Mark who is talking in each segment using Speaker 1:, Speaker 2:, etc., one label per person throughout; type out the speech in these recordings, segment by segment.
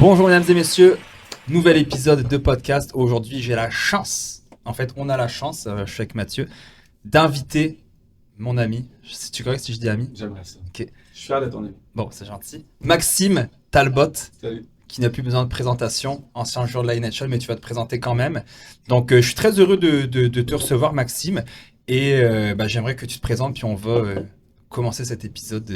Speaker 1: Bonjour mesdames et messieurs, nouvel épisode de podcast. Aujourd'hui j'ai la chance, en fait on a la chance, je suis avec Mathieu, d'inviter mon ami, tu correct si je dis ami?
Speaker 2: J'aimerais ça.
Speaker 1: Ok.
Speaker 2: Je suis fier de ton ami.
Speaker 1: Bon c'est gentil. Maxime Talbot,
Speaker 2: Salut.
Speaker 1: qui n'a plus besoin de présentation, ancien joueur de la NHL, mais tu vas te présenter quand même. Donc je suis très heureux de te recevoir Maxime et j'aimerais que tu te présentes puis on va commencer cet épisode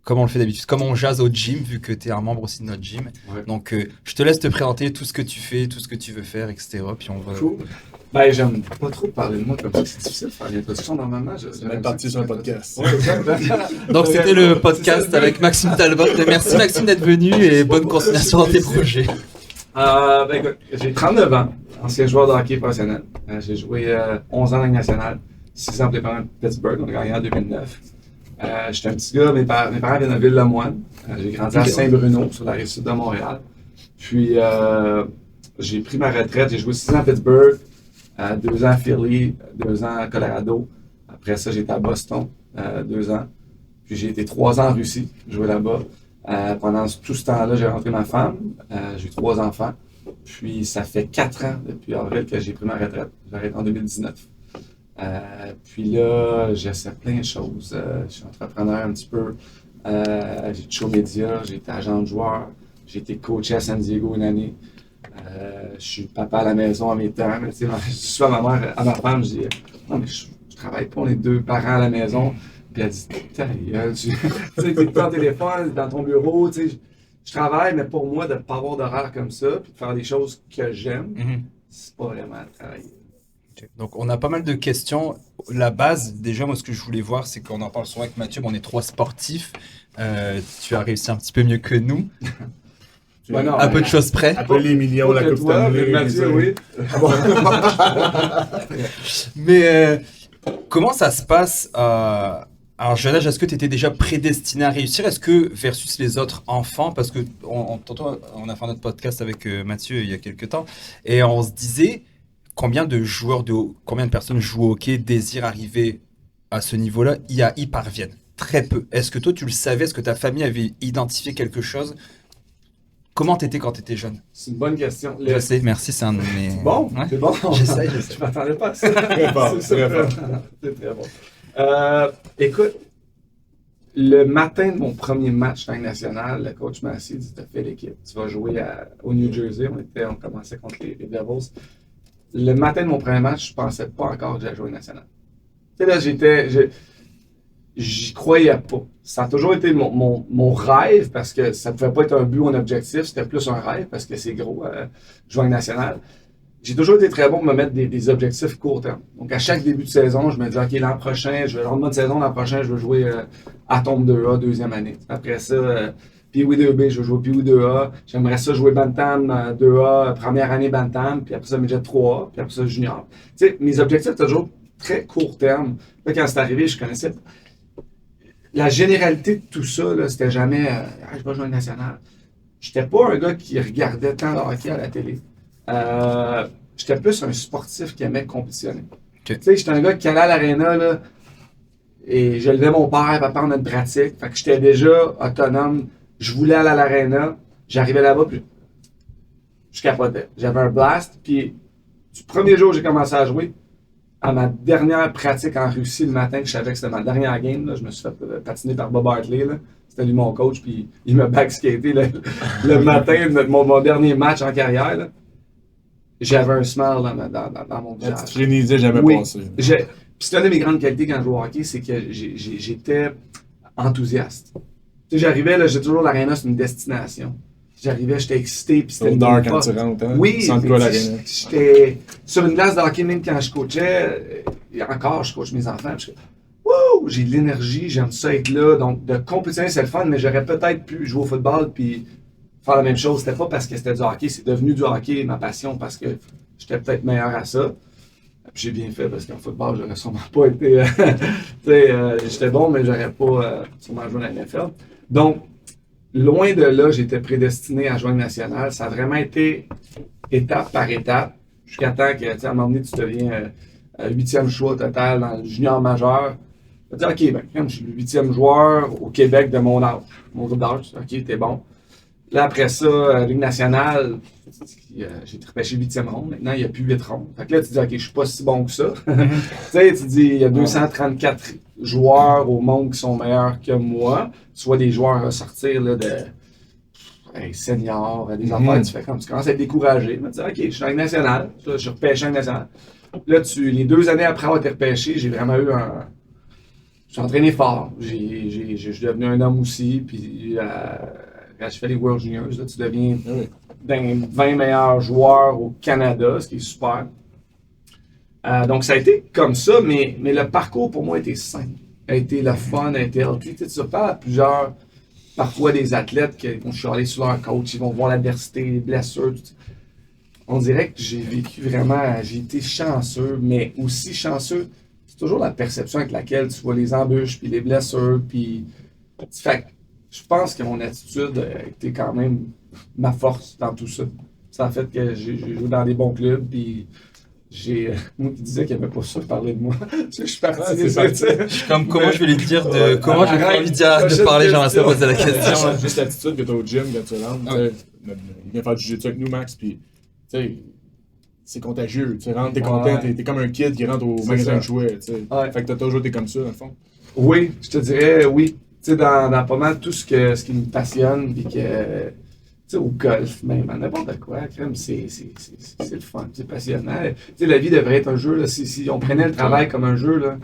Speaker 1: comme on le fait d'habitude, comme on jase au gym, vu que tu es un membre aussi de notre gym.
Speaker 2: Ouais.
Speaker 1: Donc, je te laisse te présenter tout ce que tu fais, tout ce que tu veux faire, etc. Puis on va...
Speaker 2: Cool. Ben, j'aime pas trop parler de moi comme ça. C'est difficile de faire l'introduction normalement.
Speaker 3: C'est même parti sur un podcast.
Speaker 2: Ouais, exact.
Speaker 1: Donc, c'était le podcast avec Maxime Talbot. Merci Maxime d'être venu et bonne continuation dans tes projets.
Speaker 2: Écoute, j'ai 39 ans, ancien joueur de hockey professionnel. J'ai joué 11 ans dans la Ligue nationale, 6 ans pour les parents de Pittsburgh, on a gagné en 2009. J'étais un petit gars, mes parents viennent de Ville-le-Moine. J'ai grandi à Saint-Bruno, sur la rive sud de Montréal. Puis, j'ai pris ma retraite. J'ai joué 6 ans à Pittsburgh, 2 ans à Philly, 2 ans à Colorado. Après ça, j'étais à Boston, 2 ans. Puis, j'ai été 3 ans en Russie, joué là-bas. Pendant tout ce temps-là, j'ai rencontré ma femme. J'ai eu 3 enfants. Puis, ça fait 4 ans depuis avril que j'ai pris ma retraite. J'ai arrêté en 2019. Puis là, j'essaie plein de choses. Je suis entrepreneur un petit peu. J'ai touché aux médias, j'ai été agent de joueur, j'ai été coaché à San Diego une année. Je suis papa à la maison en mes temps. Mais, je dis souvent à ma femme, je dis non, mais je travaille pas, on est 2 parents à la maison. Puis elle dit ta gueule, tu sais, t'es pas en téléphone, dans ton bureau, tu sais. Je travaille, mais pour moi, de ne pas avoir d'horaire comme ça, puis de faire des choses que j'aime, c'est pas vraiment travailler.
Speaker 1: Okay. Donc, on a pas mal de questions. La base, déjà, moi, ce que je voulais voir, c'est qu'on en parle souvent avec Mathieu, on est 3 sportifs. Tu as réussi un petit peu mieux que nous.
Speaker 2: Ouais, non,
Speaker 1: à peu de choses près.
Speaker 3: Après les millions, la Coupe Stanley.
Speaker 2: Mathieu, oui.
Speaker 1: Mais comment ça se passe à un jeune âge? Est-ce que tu étais déjà prédestiné à réussir? Est-ce que, versus les autres enfants, parce que tantôt, on a fait notre podcast avec Mathieu il y a quelques temps, et on se disait combien de personnes jouent au hockey désirent arriver à ce niveau-là, y parviennent très peu. Est-ce que toi, tu le savais? Est-ce que ta famille avait identifié quelque chose? Comment t'étais quand t'étais jeune?
Speaker 2: C'est une bonne question.
Speaker 1: Je sais, merci, c'est un de mes...
Speaker 2: Bon,
Speaker 1: Ouais.
Speaker 2: c'est bon.
Speaker 1: J'essaie.
Speaker 2: Je m'attendais pas à ça.
Speaker 3: Très fort, très fort.
Speaker 2: C'est très bon. Écoute, le matin de mon premier match dans la Ligue nationale, le coach m'a assis et dit « T'as fait l'équipe, tu vas jouer au New Jersey. » On commençait contre les Devils. Le matin de mon premier match, je pensais pas encore que j'allais jouer national. Tu sais, là, j'y croyais pas. Ça a toujours été mon rêve parce que ça ne pouvait pas être un but ou un objectif, c'était plus un rêve parce que c'est gros, jouer en national. J'ai toujours été très bon pour me mettre des objectifs court terme. Donc, à chaque début de saison, je me dis, OK, l'an prochain, je vais rendre bonne saison, l'an prochain, je vais jouer Atom 2A, deuxième année. Après ça, Pee-Wee 2B, je vais jouer Pee-Wee 2A. J'aimerais ça jouer Bantam 2A, première année Bantam, puis après ça, Midget 3A, puis après ça, Junior. Tu sais, mes objectifs étaient toujours très court terme. Là, quand c'est arrivé, je connaissais la généralité de tout ça, là, c'était jamais je vais jouer national. J'étais pas un gars qui regardait tant le hockey à la télé. J'étais plus un sportif qui aimait compétitionner.
Speaker 1: Okay.
Speaker 2: Tu sais, j'étais un gars qui allait à l'aréna, là, et je levais mon père, papa en une pratique. Fait que j'étais déjà autonome. Je voulais aller à l'aréna. J'arrivais là-bas, puis je capotais. J'avais un blast, puis du premier jour où j'ai commencé à jouer, à ma dernière pratique en Russie le matin, que je savais que c'était ma dernière game, là, je me suis fait patiner par Bob Hartley. Là. C'était lui mon coach, puis il m'a backskaté le matin de mon dernier match en carrière. Là. J'avais un smile dans mon visage.
Speaker 3: Tu n'y disais jamais passé.
Speaker 2: Puis c'est une de mes grandes qualités quand je joue au hockey, c'est que j'étais enthousiaste. Tu sais, j'arrivais, là, j'ai toujours l'aréna, c'est une destination. J'arrivais, j'étais excité, puis c'était
Speaker 3: dark quand tu rentres, hein?
Speaker 2: Oui,
Speaker 3: sans quoi l'aréna.
Speaker 2: J'étais sur une glace de hockey, même quand je coachais, et encore, je coach mes enfants, puis wow, j'ai de l'énergie, j'aime ça être là. Donc, de compétitionner, c'est le fun, mais j'aurais peut-être pu jouer au football puis faire la même chose. C'était pas parce que c'était du hockey, c'est devenu du hockey, ma passion, parce que j'étais peut-être meilleur à ça. Puis j'ai bien fait, parce qu'en football, j'aurais sûrement pas été... j'étais bon, mais j'aurais pas sûrement joué dans la NFL. Donc, loin de là, j'étais prédestiné à jouer en national. Ça a vraiment été étape par étape, jusqu'à temps que, tu sais, à un moment donné, tu deviens 8e choix total dans le junior majeur. Tu dis, OK, ben, je suis le 8e joueur au Québec de mon âge, mon groupe d'âge. OK, t'es bon. Là, après ça, Ligue nationale, j'ai été repêché 8e ronde. Maintenant, il n'y a plus 8 rondes. Fait que là, tu dis, OK, je suis pas si bon que ça. Tu sais, tu dis, il y a 234 joueurs au monde qui sont meilleurs que moi, soit des joueurs à sortir là, de seniors, des affaires, tu fais comme, tu commences à être découragé. Tu dis, OK, je suis en Ligue nationale, je suis repêché en Ligue nationale. Là, les 2 années après avoir été repêché, j'ai vraiment eu un. Je suis entraîné fort. Je suis devenu un homme aussi. Puis quand je fais les World Juniors, là, tu deviens d'un 20 meilleurs joueurs au Canada, ce qui est super. Donc ça a été comme ça, mais le parcours pour moi a été simple. A été le fun, a été healthy. Tu parles à plusieurs, parfois des athlètes qui vont chialer sur leur coach, ils vont voir l'adversité, les blessures. On dirait que j'ai vécu vraiment, j'ai été chanceux, mais aussi chanceux. C'est toujours la perception avec laquelle tu vois les embûches, puis les blessures, puis... Fait je pense que mon attitude a été quand même ma force dans tout ça. Ça a fait que j'ai joué dans des bons clubs, puis moi qui disais qu'il n'y avait pas ça parler de moi. Je suis parti.
Speaker 1: Comme comment je vais lui dire de... comment je vais pas envie de parler, j'aimerais ça poser la question.
Speaker 3: Juste l'attitude que tu as au gym quand tu rentres. Il vient faire du jiu-jitsu avec nous, Max, puis... Tu sais, c'est contagieux. Tu rentres, t'es content, t'es comme un kid qui rentre au magasin de jouets. Fait que t'as toujours été comme ça, dans le fond.
Speaker 2: Oui, je te dirais oui. Tu sais, dans pas mal tout ce qui me passionne, puis que. Tu sais, au golf, même, à n'importe quoi, c'est le fun, c'est passionnant. Tu sais, la vie devrait être un jeu, là. Si on prenait le travail comme un jeu, là.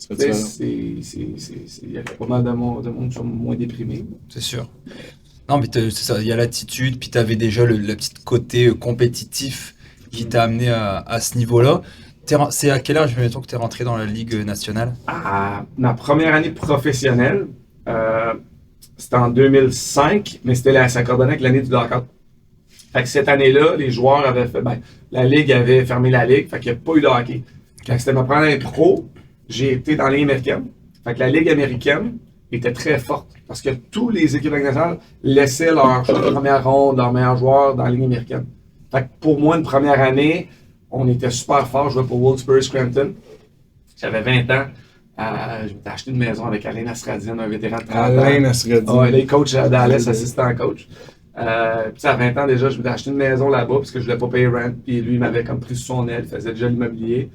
Speaker 2: Il y a pas mal de monde qui sont moins déprimés.
Speaker 1: C'est sûr. Non, mais c'est ça, il y a l'attitude, puis t'avais déjà le petit côté compétitif qui t'a amené à ce niveau-là. C'est à quel âge, mettons, que tu es rentré dans la Ligue nationale?
Speaker 2: Ma première année professionnelle, c'était en 2005, mais ça coordonnait avec l'année du lockout. Fait que cette année-là, les joueurs avaient fait... la Ligue avait fermé la Ligue, fait qu'il n'y a pas eu de hockey. Fait que c'était ma première année pro, j'ai été dans la Ligue américaine. Fait que la Ligue américaine était très forte, parce que tous les équipes nationales laissaient leur première ronde, leurs meilleurs joueurs dans la Ligue américaine. Fait que pour moi, une première année, on était super fort. Je jouais pour Wilkes-Barre Scranton. J'avais 20 ans. Je m'étais acheté une maison avec Alain Nasradian, un vétéran de 30 ans.
Speaker 3: Alain Nasradian.
Speaker 2: Ouais, il est coach à Dallas, assistant coach. Puis à 20 ans déjà, je m'étais acheté une maison là-bas parce que je voulais pas payer rent. Puis lui, il m'avait comme pris sous son aile. Il faisait déjà l'immobilier.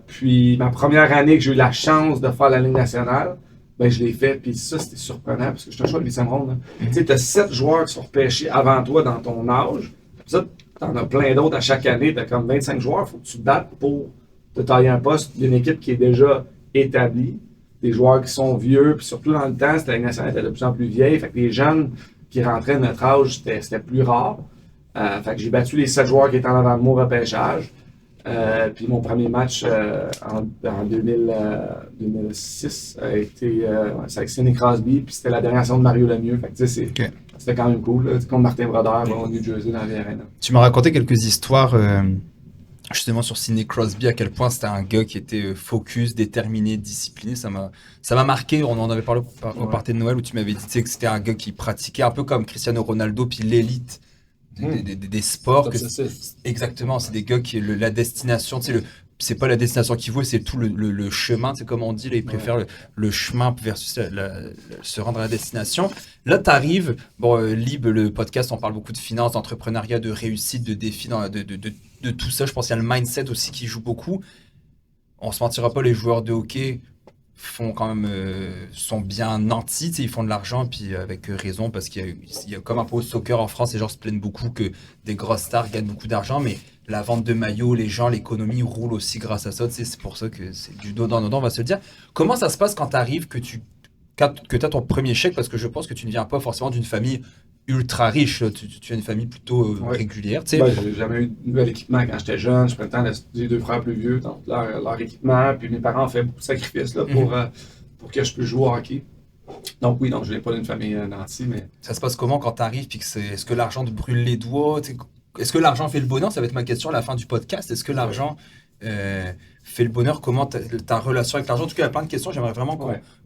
Speaker 2: Puis ma première année que j'ai eu la chance de faire la Ligue nationale, ben je l'ai fait. Puis ça, c'était surprenant parce que je te choisis le 8e ronde. Tu sais, tu as 7 joueurs qui sont repêchés avant toi dans ton âge. Ça, t'en as plein d'autres à chaque année. T'as comme 25 joueurs. Il faut que tu te battes pour te tailler un poste d'une équipe qui est déjà établie. Des joueurs qui sont vieux. Puis surtout dans le temps, la Ligue nationale était de plus en plus vieille. Fait que les jeunes qui rentraient de notre âge, c'était plus rare. Fait que j'ai battu les 7 joueurs qui étaient en avant de moi au repêchage. Puis mon premier match en 2006 a été c'est avec Sidney Crosby. Puis c'était la dernière saison de Mario Lemieux. Fait que tu sais, c'était quand même cool, là, contre Martin Brodeur au New Jersey dans les Arena.
Speaker 1: Tu m'as raconté quelques histoires justement sur Sidney Crosby, à quel point c'était un gars qui était focus, déterminé, discipliné. Ça m'a marqué. On en avait parlé au party de Noël où tu m'avais dit que c'était un gars qui pratiquait un peu comme Cristiano Ronaldo, puis l'élite des sports. Exactement, c'est des gars qui la destination, tu sais, c'est pas la destination qui vaut, c'est tout le chemin, c'est comme on dit, là, ils préfèrent le chemin versus se rendre à la destination. Là, tu arrives, Lib, le podcast, on parle beaucoup de finances, d'entrepreneuriat, de réussite, de défis, de tout ça. Je pense qu'il y a le mindset aussi qui joue beaucoup. On se mentira pas, les joueurs de hockey font quand même sont bien nantis, ils font de l'argent, puis avec raison, parce qu'il y a comme un peu au soccer en France, les gens se plaignent beaucoup que des grosses stars gagnent beaucoup d'argent, mais la vente de maillots, les gens, l'économie roule aussi grâce à ça. C'est pour ça que c'est du dos dans nos dents, on va se le dire. Comment ça se passe quand tu arrives, que tu as ton premier chèque? Parce que je pense que tu ne viens pas forcément d'une famille ultra riche. Tu as une famille plutôt régulière.
Speaker 2: J'ai jamais eu de nouvel équipement quand j'étais jeune. Je prenais le temps d'étudier 2 frères plus vieux, donc leur équipement. Puis mes parents ont fait beaucoup de sacrifices là, pour que je puisse jouer au hockey. Donc oui, je n'ai pas d'une famille nantie, mais...
Speaker 1: Ça se passe comment quand tu arrives? Est-ce que l'argent te brûle les doigts? Est-ce que l'argent fait le bonheur? Ça va être ma question à la fin du podcast. Est-ce que l'argent fait le bonheur? Comment ta relation avec l'argent? En tout cas, il y a plein de questions. J'aimerais vraiment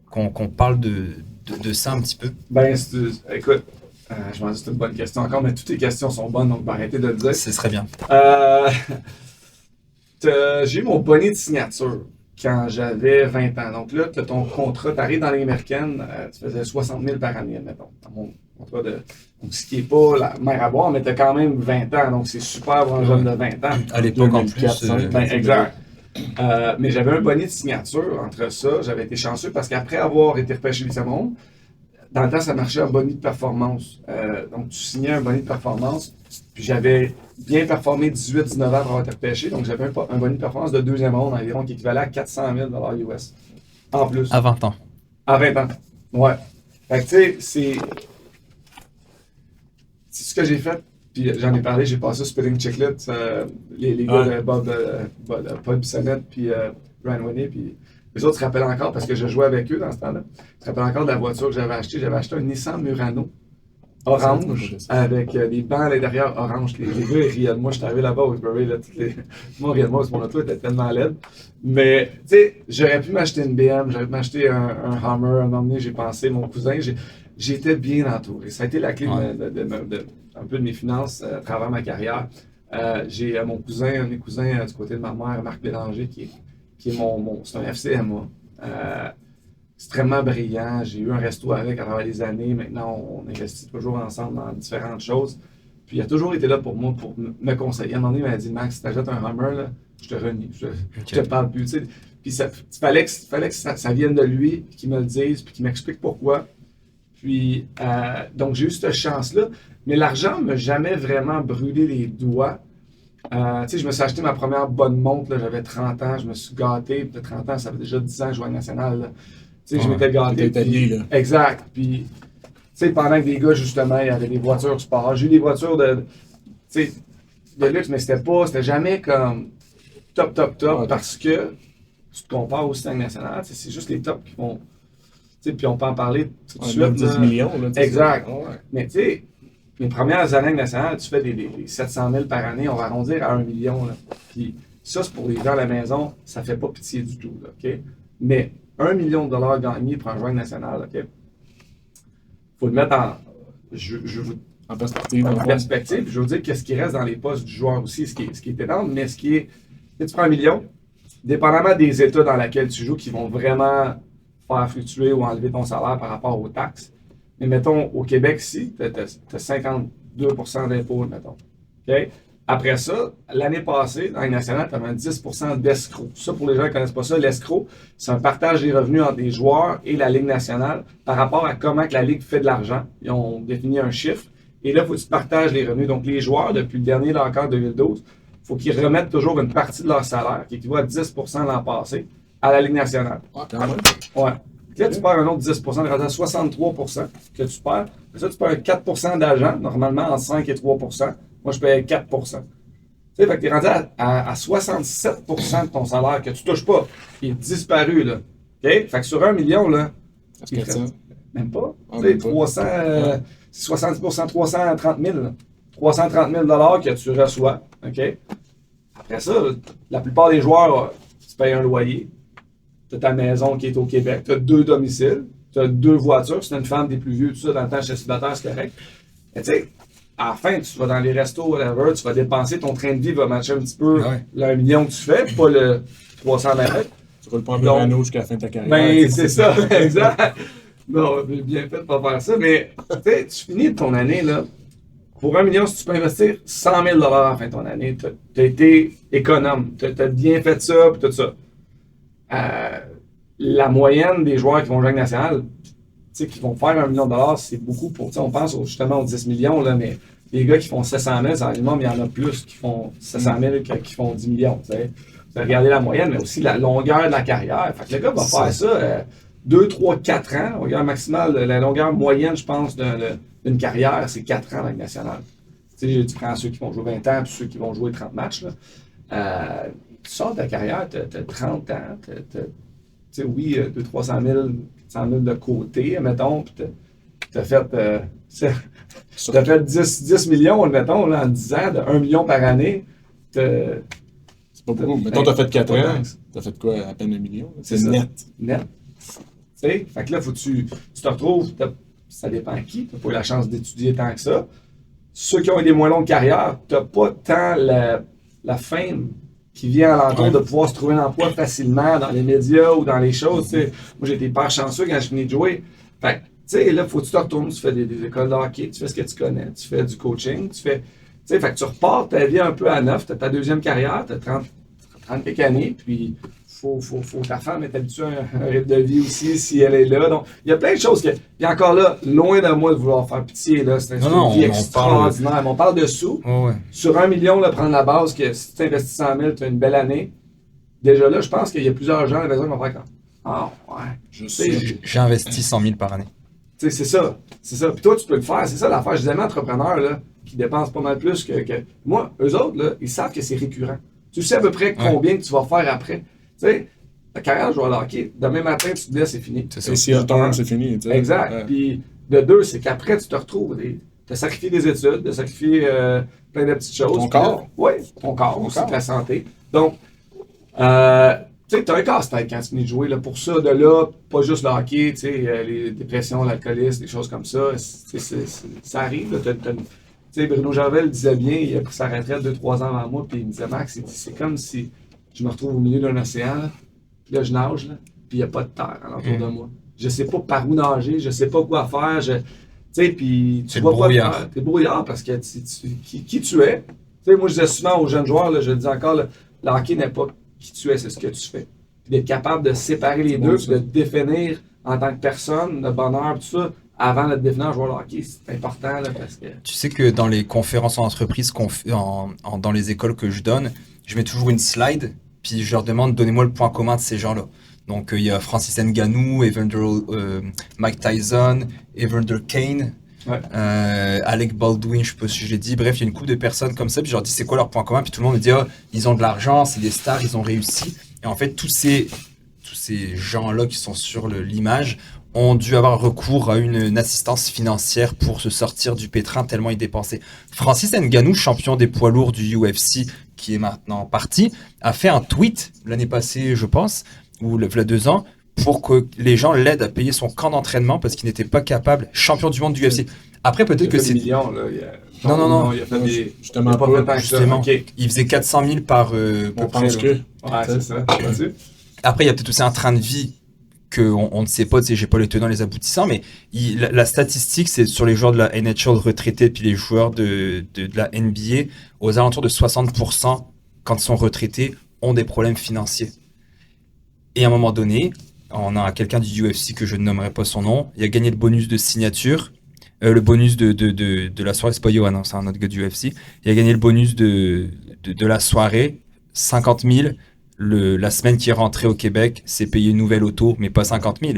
Speaker 1: qu'on parle de ça un petit peu.
Speaker 2: Écoute, je m'en dis que c'est une bonne question encore, mais toutes tes questions sont bonnes, donc arrêtez de le dire.
Speaker 1: Ce serait bien.
Speaker 2: J'ai eu mon bonnet de signature quand j'avais 20 ans. Donc là, tu as ton contrat, tu arrives dans la Ligue américaine, tu faisais 60 000 par année, mettons. Donc, ce qui n'est pas la mer à boire, mais tu as quand même 20 ans, donc c'est super pour un jeune de 20 ans.
Speaker 1: À l'époque, en plus.
Speaker 2: Exact. Mais j'avais un bonnet de signature entre ça. J'avais été chanceux parce qu'après avoir été repêché vice-monde, dans le temps, ça marchait en bonnet de performance. Donc, tu signais un bonnet de performance. Puis j'avais bien performé 18-19 ans pour avoir été repêché. Donc, j'avais un bonnet de performance de deuxième ronde environ qui équivalait à 400 000 US. En plus.
Speaker 1: À 20 ans.
Speaker 2: À 20 ans. Ouais. Fait que, tu sais, c'est ce que j'ai fait. Puis j'en ai parlé, j'ai passé au Spitting Chiclet. Les gars de Paul Bissonnette puis Ryan Winnie. Puis les autres se rappellent encore parce que je jouais avec eux dans ce temps-là. Ils se rappellent encore de la voiture que j'avais achetée. J'avais acheté un Nissan Murano orange avec des bancs à l'intérieur orange. Les gars, ils riaient de moi. Je suis arrivé là-bas au Woodbury. Moi, riais de moi parce que mon auto était tellement laide. Mais, tu sais, j'aurais pu m'acheter une BM, j'aurais pu m'acheter un Hummer. À un moment donné, j'ai pensé, mon cousin, j'étais bien entouré. Ça a été la clé un peu de mes finances à travers ma carrière. J'ai un de mes cousins du côté de ma mère, Marc Bélanger, qui est c'est un FCMA. Extrêmement brillant. J'ai eu un resto avec à travers les années. Maintenant, on investit toujours ensemble dans différentes choses. Puis il a toujours été là pour moi, pour me conseiller. À un moment donné, il m'a dit, Max, si tu achètes un Hummer, là, je te renie. Je te parle plus. Tu sais. Puis il fallait que ça vienne de lui, qu'il me le dise, puis qu'il m'explique pourquoi. Puis, donc, j'ai eu cette chance-là. Mais l'argent ne m'a jamais vraiment brûlé les doigts. Tu sais, je me suis acheté ma première bonne montre, là, j'avais 30 ans, je me suis gâté. Puis de 30 ans, ça fait déjà 10 ans que je joue à National. Là. Tu sais, je m'étais gâté.
Speaker 3: Puis,
Speaker 2: exact. Puis, tu sais, pendant que des gars, justement, il y avait des voitures sport. J'ai eu des voitures de luxe, mais c'était jamais comme top, parce que tu te compares au Stade National, c'est juste les tops qui vont. Puis on peut en parler tout de suite.
Speaker 3: 10 millions. Là,
Speaker 2: exact. Ouais. Mais tu sais, mes premières années nationales, tu fais des 700 000 par année, on va arrondir à 1 million. Là. Puis ça, c'est pour les gens à la maison, ça fait pas pitié du tout. Là, okay? Mais 1 million de dollars gagnés pour un joueur national, il faut le mettre en perspective. Je veux dire qu'est-ce qui reste dans les postes du joueur aussi, ce qui est énorme, mais si tu prends 1 million, dépendamment des États dans lesquels tu joues, qui vont vraiment faire fluctuer ou enlever ton salaire par rapport aux taxes. Mais mettons, au Québec, ici, tu as 52% d'impôts, mettons. Okay? Après ça, l'année passée, dans les nationales, tu avais 10% d'escroc. Ça, pour les gens qui ne connaissent pas ça, l'escroc, c'est un partage des revenus entre les joueurs et la Ligue nationale par rapport à comment que la Ligue fait de l'argent. Ils ont défini un chiffre. Et là, il faut que tu partages les revenus. Donc, les joueurs, depuis le dernier encore 2012, il faut qu'ils remettent toujours une partie de leur salaire, qui équivaut à 10% l'an passé, à la Ligue nationale. Ouais. Là, tu perds un autre 10%, à 63% que tu perds. Ça, tu perds 4% d'argent, normalement entre 5 et 3%. Moi, je paye 4%. Tu sais, fait que tu es rendu à 67% de ton salaire que tu touches pas. Il est disparu, là. OK? Fait que sur 1 million, là. Même pas. Tu sais, 300, 70%, 330 000. 330 000 que tu reçois. OK? Après ça, la plupart des joueurs, tu payes un loyer. Tu as ta maison qui est au Québec. Tu as 2 domiciles. Tu as 2 voitures. Si tu es une femme, des plus vieux, tout ça, dans le temps, chez célibataire, c'est correct. Mais tu sais, à la fin, tu vas dans les restos, whatever, tu vas dépenser, ton train de vie va matcher un petit peu le 1 million que tu fais, pas le 320 000.
Speaker 3: Tu roules pas en Murano jusqu'à la fin de ta carrière.
Speaker 2: Ben, c'est ça, exact. Non, j'ai bien fait de pas faire ça, mais tu sais, tu finis ton année, là. Pour 1 million, si tu peux investir 100 000 à la fin de ton année, tu as été économe, tu as bien fait ça, puis tout ça. La moyenne des joueurs qui vont jouer avec National, qui vont faire 1 million de dollars, c'est beaucoup pour. On pense justement aux 10 millions, là, mais les gars qui font 700 000, c'est un minimum, il y en a plus qui font 700 000 qui font 10 millions. Vous regardez la moyenne, mais aussi la longueur de la carrière. Fait que le gars va faire ça 2, 3, 4 ans. On regarde maximal, la longueur moyenne, je pense, d'une carrière, c'est 4 ans dans la Ligue nationale. Tu prends ceux qui vont jouer 20 ans puis ceux qui vont jouer 30 matchs. Là. Tu sors de ta carrière, tu as 30 ans, oui, 200 000, 400 000 de côté, mettons, puis tu as fait 10 millions, mettons, là, en 10 ans, de 1 million par année.
Speaker 3: C'est pas beaucoup. Mettons, tu as fait 4 ans, tu as fait quoi, à peine 1 million? C'est net.
Speaker 2: Net. Tu sais, fait que là, faut que tu te retrouves, ça dépend à qui, tu n'as pas eu la chance d'étudier tant que ça. Ceux qui ont eu des moins longues carrières, tu n'as pas tant la fame qui vient à l'entour de pouvoir se trouver un emploi facilement dans les médias ou dans les choses. T'sais. Moi, j'ai été hyper chanceux quand je venais de jouer. Fait tu sais, là, faut que tu te retournes, tu fais des écoles de hockey, tu fais ce que tu connais, tu fais du coaching, tu fais. Tu sais, fait que tu repars ta vie un peu à neuf, tu as ta deuxième carrière, tu as 30 quelques années, puis faut ta femme est habituée à un rythme de vie aussi, si elle est là. Donc, il y a plein de choses que. Puis encore là, loin de moi de vouloir faire pitié, là, c'est une vie extraordinaire. On parle de sous. Sur 1 million, là, prendre la base que si tu investis 100 000, tu as une belle année. Déjà là, je pense qu'il y a plusieurs gens à la maison qui vont faire comme ah, ouais.
Speaker 1: J'ai investi 100 000 par année.
Speaker 2: Tu sais, c'est ça. Puis toi, tu peux le faire. C'est ça l'affaire. J'ai des amis entrepreneurs là, qui dépensent pas mal plus que. Moi, eux autres, là, ils savent que c'est récurrent. Tu sais à peu près combien que tu vas faire après. Tu sais, ta carrière de joueur de hockey, demain matin, tu te laisses, c'est fini.
Speaker 3: Et si elle tombe, c'est fini. T'sais.
Speaker 2: Exact. Ouais. Puis de deux, c'est qu'après, tu te retrouves. Tu as sacrifié des études, tu as sacrifié plein de petites choses.
Speaker 3: Ton corps.
Speaker 2: Oui, ton corps aussi, ta santé. Donc, tu sais, tu as un casse-tête quand tu finis de jouer. Là, pour ça, de là, pas juste le hockey, tu sais, les dépressions, l'alcoolisme, des choses comme ça, ça arrive. Tu sais, Bruno Gervais le disait bien, il a pris sa retraite 2-3 ans avant moi, puis il me disait, Max, c'est comme si je me retrouve au milieu d'un océan, là, puis là, je nage, là, puis il n'y a pas de terre alentour de moi. Je sais pas par où nager, je sais pas quoi faire, tu sais, puis tu vois pas de terre. T'es brouillard parce que qui tu es. Tu sais, moi, je disais souvent aux jeunes joueurs, là, je le dis encore, le hockey n'est pas qui tu es, c'est ce que tu fais. Puis d'être capable de séparer les deux, puis de te définir en tant que personne, le bonheur, tout ça, avant de te définir en joueur de hockey, c'est important là, parce que.
Speaker 1: Tu sais que dans les conférences en entreprise, dans les écoles que je donne, je mets toujours une slide, puis je leur demande donnez-moi le point commun de ces gens-là. Donc il y a Francis Ngannou, Mike Tyson, Evander Kane, Alec Baldwin, je sais pas si je l'ai dit. Bref, il y a une couple de personnes comme ça, puis je leur dis c'est quoi leur point commun, puis tout le monde me dit ils ont de l'argent, c'est des stars, ils ont réussi. Et en fait, tous ces gens-là qui sont sur l'image ont dû avoir recours à une assistance financière pour se sortir du pétrin tellement ils dépensaient. Francis Ngannou, champion des poids lourds du UFC, qui est maintenant parti, a fait un tweet l'année passée, je pense, ou il y a 2 ans, pour que les gens l'aident à payer son camp d'entraînement parce qu'il n'était pas capable, champion du monde du UFC. Après, peut-être que c'est...
Speaker 2: millions, là.
Speaker 1: Non.
Speaker 2: Il a fait des...
Speaker 3: Justement,
Speaker 1: okay. Il faisait 400 000 par...
Speaker 3: on pense que...
Speaker 2: Ouais, c'est ça.
Speaker 1: Après, il y a peut-être aussi un train de vie qu'on ne sait pas, tu sais, j'ai pas les tenants, les aboutissants, mais la statistique, c'est sur les joueurs de la NHL retraités puis les joueurs de la NBA, aux alentours de 60%, quand ils sont retraités, ont des problèmes financiers. Et à un moment donné, on a quelqu'un du UFC que je ne nommerai pas son nom, il a gagné le bonus de signature, le bonus de la soirée, c'est pas Johan, hein, c'est un autre gars du UFC, il a gagné le bonus de la soirée, 50 000. La semaine qui est rentrée au Québec, c'est payer une nouvelle auto, mais pas 50 000.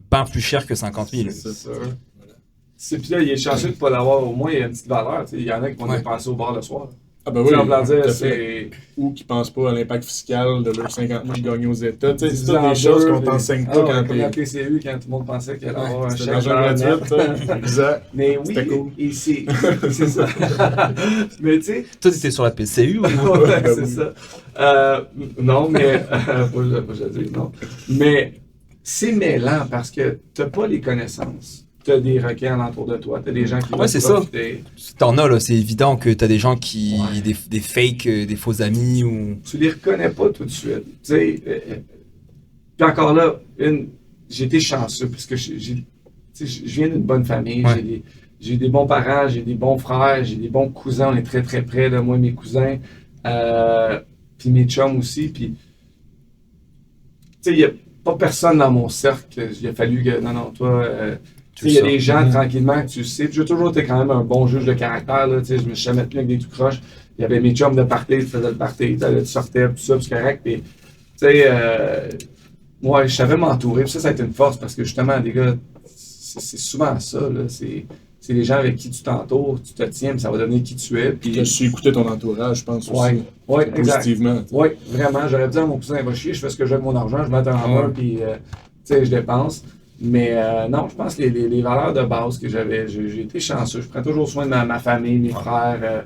Speaker 1: Pas plus cher que 50 000.
Speaker 2: C'est ça. Puis là, il est chanceux de ne pas l'avoir. Au moins, il y a une petite valeur. Il y en a qui vont dépenser au bar le soir.
Speaker 3: Ah ben oui, ou qui ne pensent pas à l'impact fiscal de leurs 50 000 gagnés aux États. C'est toutes des choses qu'on t'enseigne pas quand
Speaker 2: t'es... Comme la PCU, quand tout le monde pensait qu'elle allait avoir un chèque
Speaker 3: gratuit. Exact.
Speaker 2: Mais oui, cool. Et c'est ça. Mais tu sais...
Speaker 1: Toi, t'étais sur la PCU ou...
Speaker 2: Ouais, c'est ça. Non, mais... faut que je le dise, non. Mais c'est mêlant parce que t'as pas les connaissances. T'as des requins alentour de toi, t'as des gens qui vont
Speaker 1: c'est profiter. Ça. T'en as, là, c'est évident que t'as des gens qui... des fakes, des faux amis ou...
Speaker 2: Tu les reconnais pas tout de suite. Tu sais, puis encore là, j'ai été chanceux parce que je viens d'une bonne famille, j'ai des bons parents, j'ai des bons frères, j'ai des bons cousins, on est très très près de moi et mes cousins, puis mes chums aussi, puis... Tu sais, il n'y a pas personne dans mon cercle, il a fallu que... Non, toi... il y a des gens tranquillement que tu sais. J'ai toujours été quand même un bon juge de caractère. Là, je me suis jamais tenu avec des tout croches. Il y avait mes chums de party, tu faisais le party, tu sortais, tout ça, c'est correct. Puis, moi, je savais m'entourer. Puis ça a été une force parce que justement, les gars, c'est souvent ça. Là, c'est les gens avec qui tu t'entoures, tu te tiens, puis ça va devenir qui tu es. Puis
Speaker 3: tu as su écouter ton entourage, je pense aussi.
Speaker 2: Oui,
Speaker 3: positivement.
Speaker 2: Oui, vraiment. J'aurais dit à mon cousin, va chier, je fais ce que j'ai avec mon argent, je mets en main, puis je dépense. Mais non, je pense que les valeurs de base que j'avais, j'ai été chanceux. Je prends toujours soin de ma famille, mes frères.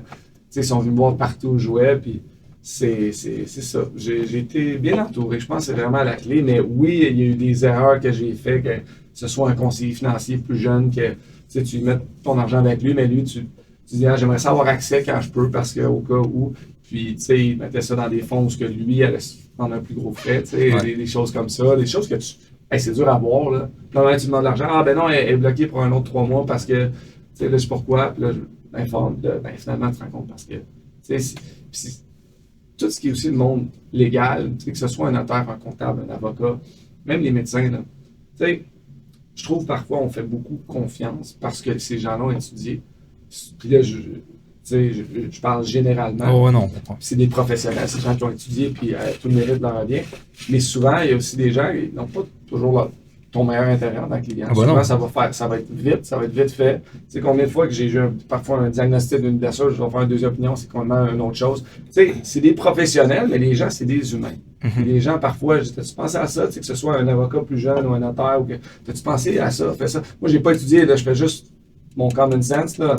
Speaker 2: Ils sont venus me voir partout où je jouais. Puis c'est ça. J'ai été bien entouré. Je pense que c'est vraiment la clé. Mais oui, il y a eu des erreurs que j'ai faites, que ce soit un conseiller financier plus jeune, que tu mets ton argent avec lui, mais lui, tu dis j'aimerais ça avoir accès quand je peux parce qu'au cas où. Puis il mettait ça dans des fonds où lui allait prendre un plus gros frais. Des choses comme ça. Des choses que hey, c'est dur à voir, là. Puis là, tu demandes de l'argent. Ah, ben non, elle est bloquée pour un autre 3 mois parce que, tu sais, là, je sais pourquoi. Puis là, finalement, tu te rends compte parce que, tu sais, tout ce qui est aussi le monde légal, que ce soit un notaire, un comptable, un avocat, même les médecins, là, tu sais, je trouve parfois on fait beaucoup confiance parce que ces gens-là ont étudié. Puis là, je parle généralement.
Speaker 1: Oh non.
Speaker 2: C'est des professionnels, ces gens qui ont étudié, puis tout le mérite leur revient. Mais souvent, il y a aussi des gens qui n'ont pas toujours ton meilleur intérêt en tant que client. Souvent, ça va être vite fait. Tu sais, combien de fois que j'ai eu parfois un diagnostic d'une blessure, je vais faire une deuxième opinion, c'est complètement une autre chose. Tu sais, c'est des professionnels, mais les gens, c'est des humains. Les gens, parfois, t'as-tu pensé à ça, que ce soit un avocat plus jeune ou un notaire, ou que t'as-tu pensé à ça, fais ça. Moi, j'ai pas étudié, là, je fais juste mon common sense, là,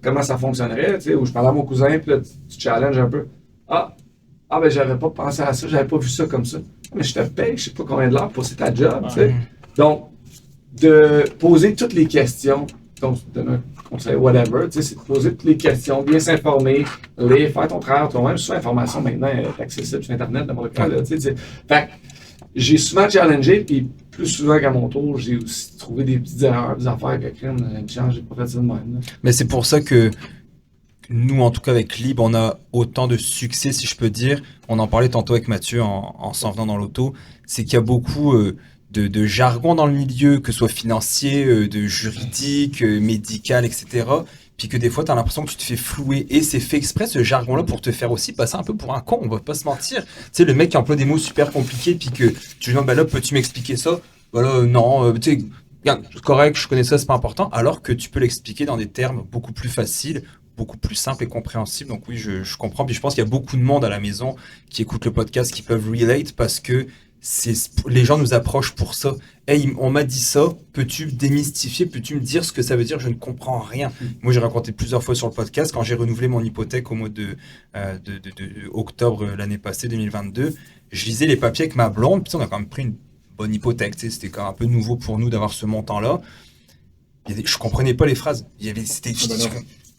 Speaker 2: comment ça fonctionnerait, tu sais, où je parle à mon cousin, puis là, tu challenges un peu. Ben, j'avais pas pensé à ça, j'avais pas vu ça comme ça. Mais je te paye, je sais pas combien de l'heure pour c'est ta job, tu sais. Donc, de poser toutes les questions, donc, donner un conseil, whatever, tu sais, c'est de poser toutes les questions, bien s'informer, faire ton travail toi-même. Souvent, l'information maintenant est accessible sur Internet, dans mon cas, là, tu sais. Fait j'ai souvent challengé, puis plus souvent qu'à mon tour, j'ai aussi trouvé des petites erreurs, des affaires que crème, une chance, j'ai pas fait ça de même. Là.
Speaker 1: Mais c'est pour ça que nous, en tout cas avec Lib, on a autant de succès, si je peux dire. On en parlait tantôt avec Mathieu en s'en venant dans l'auto. C'est qu'il y a beaucoup de jargon dans le milieu, que ce soit financier, de juridique, médical, etc. Puis que des fois, tu as l'impression que tu te fais flouer. Et c'est fait exprès, ce jargon-là, pour te faire aussi passer un peu pour un con, on va pas se mentir. Tu sais, le mec qui emploie des mots super compliqués, puis que tu lui demandes, bah là, peux-tu m'expliquer ça? Voilà, non, tu sais, c'est correct, je connais ça, c'est pas important. Alors que tu peux l'expliquer dans des termes beaucoup plus faciles, beaucoup plus simples et compréhensibles. Donc oui, je comprends. Puis je pense qu'il y a beaucoup de monde à la maison qui écoute le podcast, qui peuvent relate, parce que les gens nous approchent pour ça. Hey, on m'a dit ça, peux-tu démystifier, peux-tu me dire ce que ça veut dire? Je ne comprends rien. Moi, j'ai raconté plusieurs fois sur le podcast, quand j'ai renouvelé mon hypothèque au mois de octobre l'année passée, 2022, je lisais les papiers avec ma blonde, puis on a quand même pris une bonne hypothèque, c'était quand même un peu nouveau pour nous d'avoir ce montant-là. Je comprenais pas les phrases.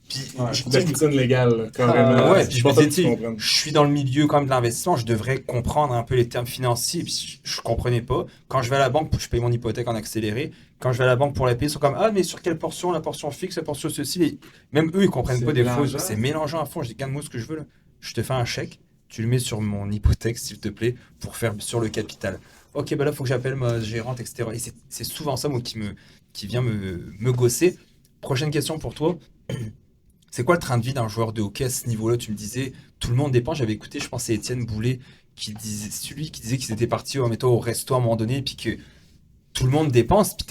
Speaker 3: Puis, la routine légale, carrément.
Speaker 1: Ouais, puis je me disais, je suis dans le milieu quand même de l'investissement, je devrais comprendre un peu les termes financiers, puis je comprenais pas. Quand je vais à la banque, je paye mon hypothèque en accéléré. Quand je vais à la banque pour la payer, ils sont comme, mais sur quelle portion? La portion fixe, la portion ceci. Même eux, ils comprennent pas des fois. C'est mélangeant à fond. Je dis, gagne-moi ce que je veux, là. Je te fais un chèque, tu le mets sur mon hypothèque, s'il te plaît, pour faire sur le capital. Ok, là, il faut que j'appelle ma gérante, etc. Et c'est souvent ça, moi, qui vient me gosser. Prochaine question pour toi. C'est quoi le train de vie d'un joueur de hockey à ce niveau-là? Tu me disais, tout le monde dépense. J'avais écouté, je pense, c'est Étienne Boulay, celui qui disait qu'ils étaient partis au resto à un moment donné, puis que tout le monde dépense, puis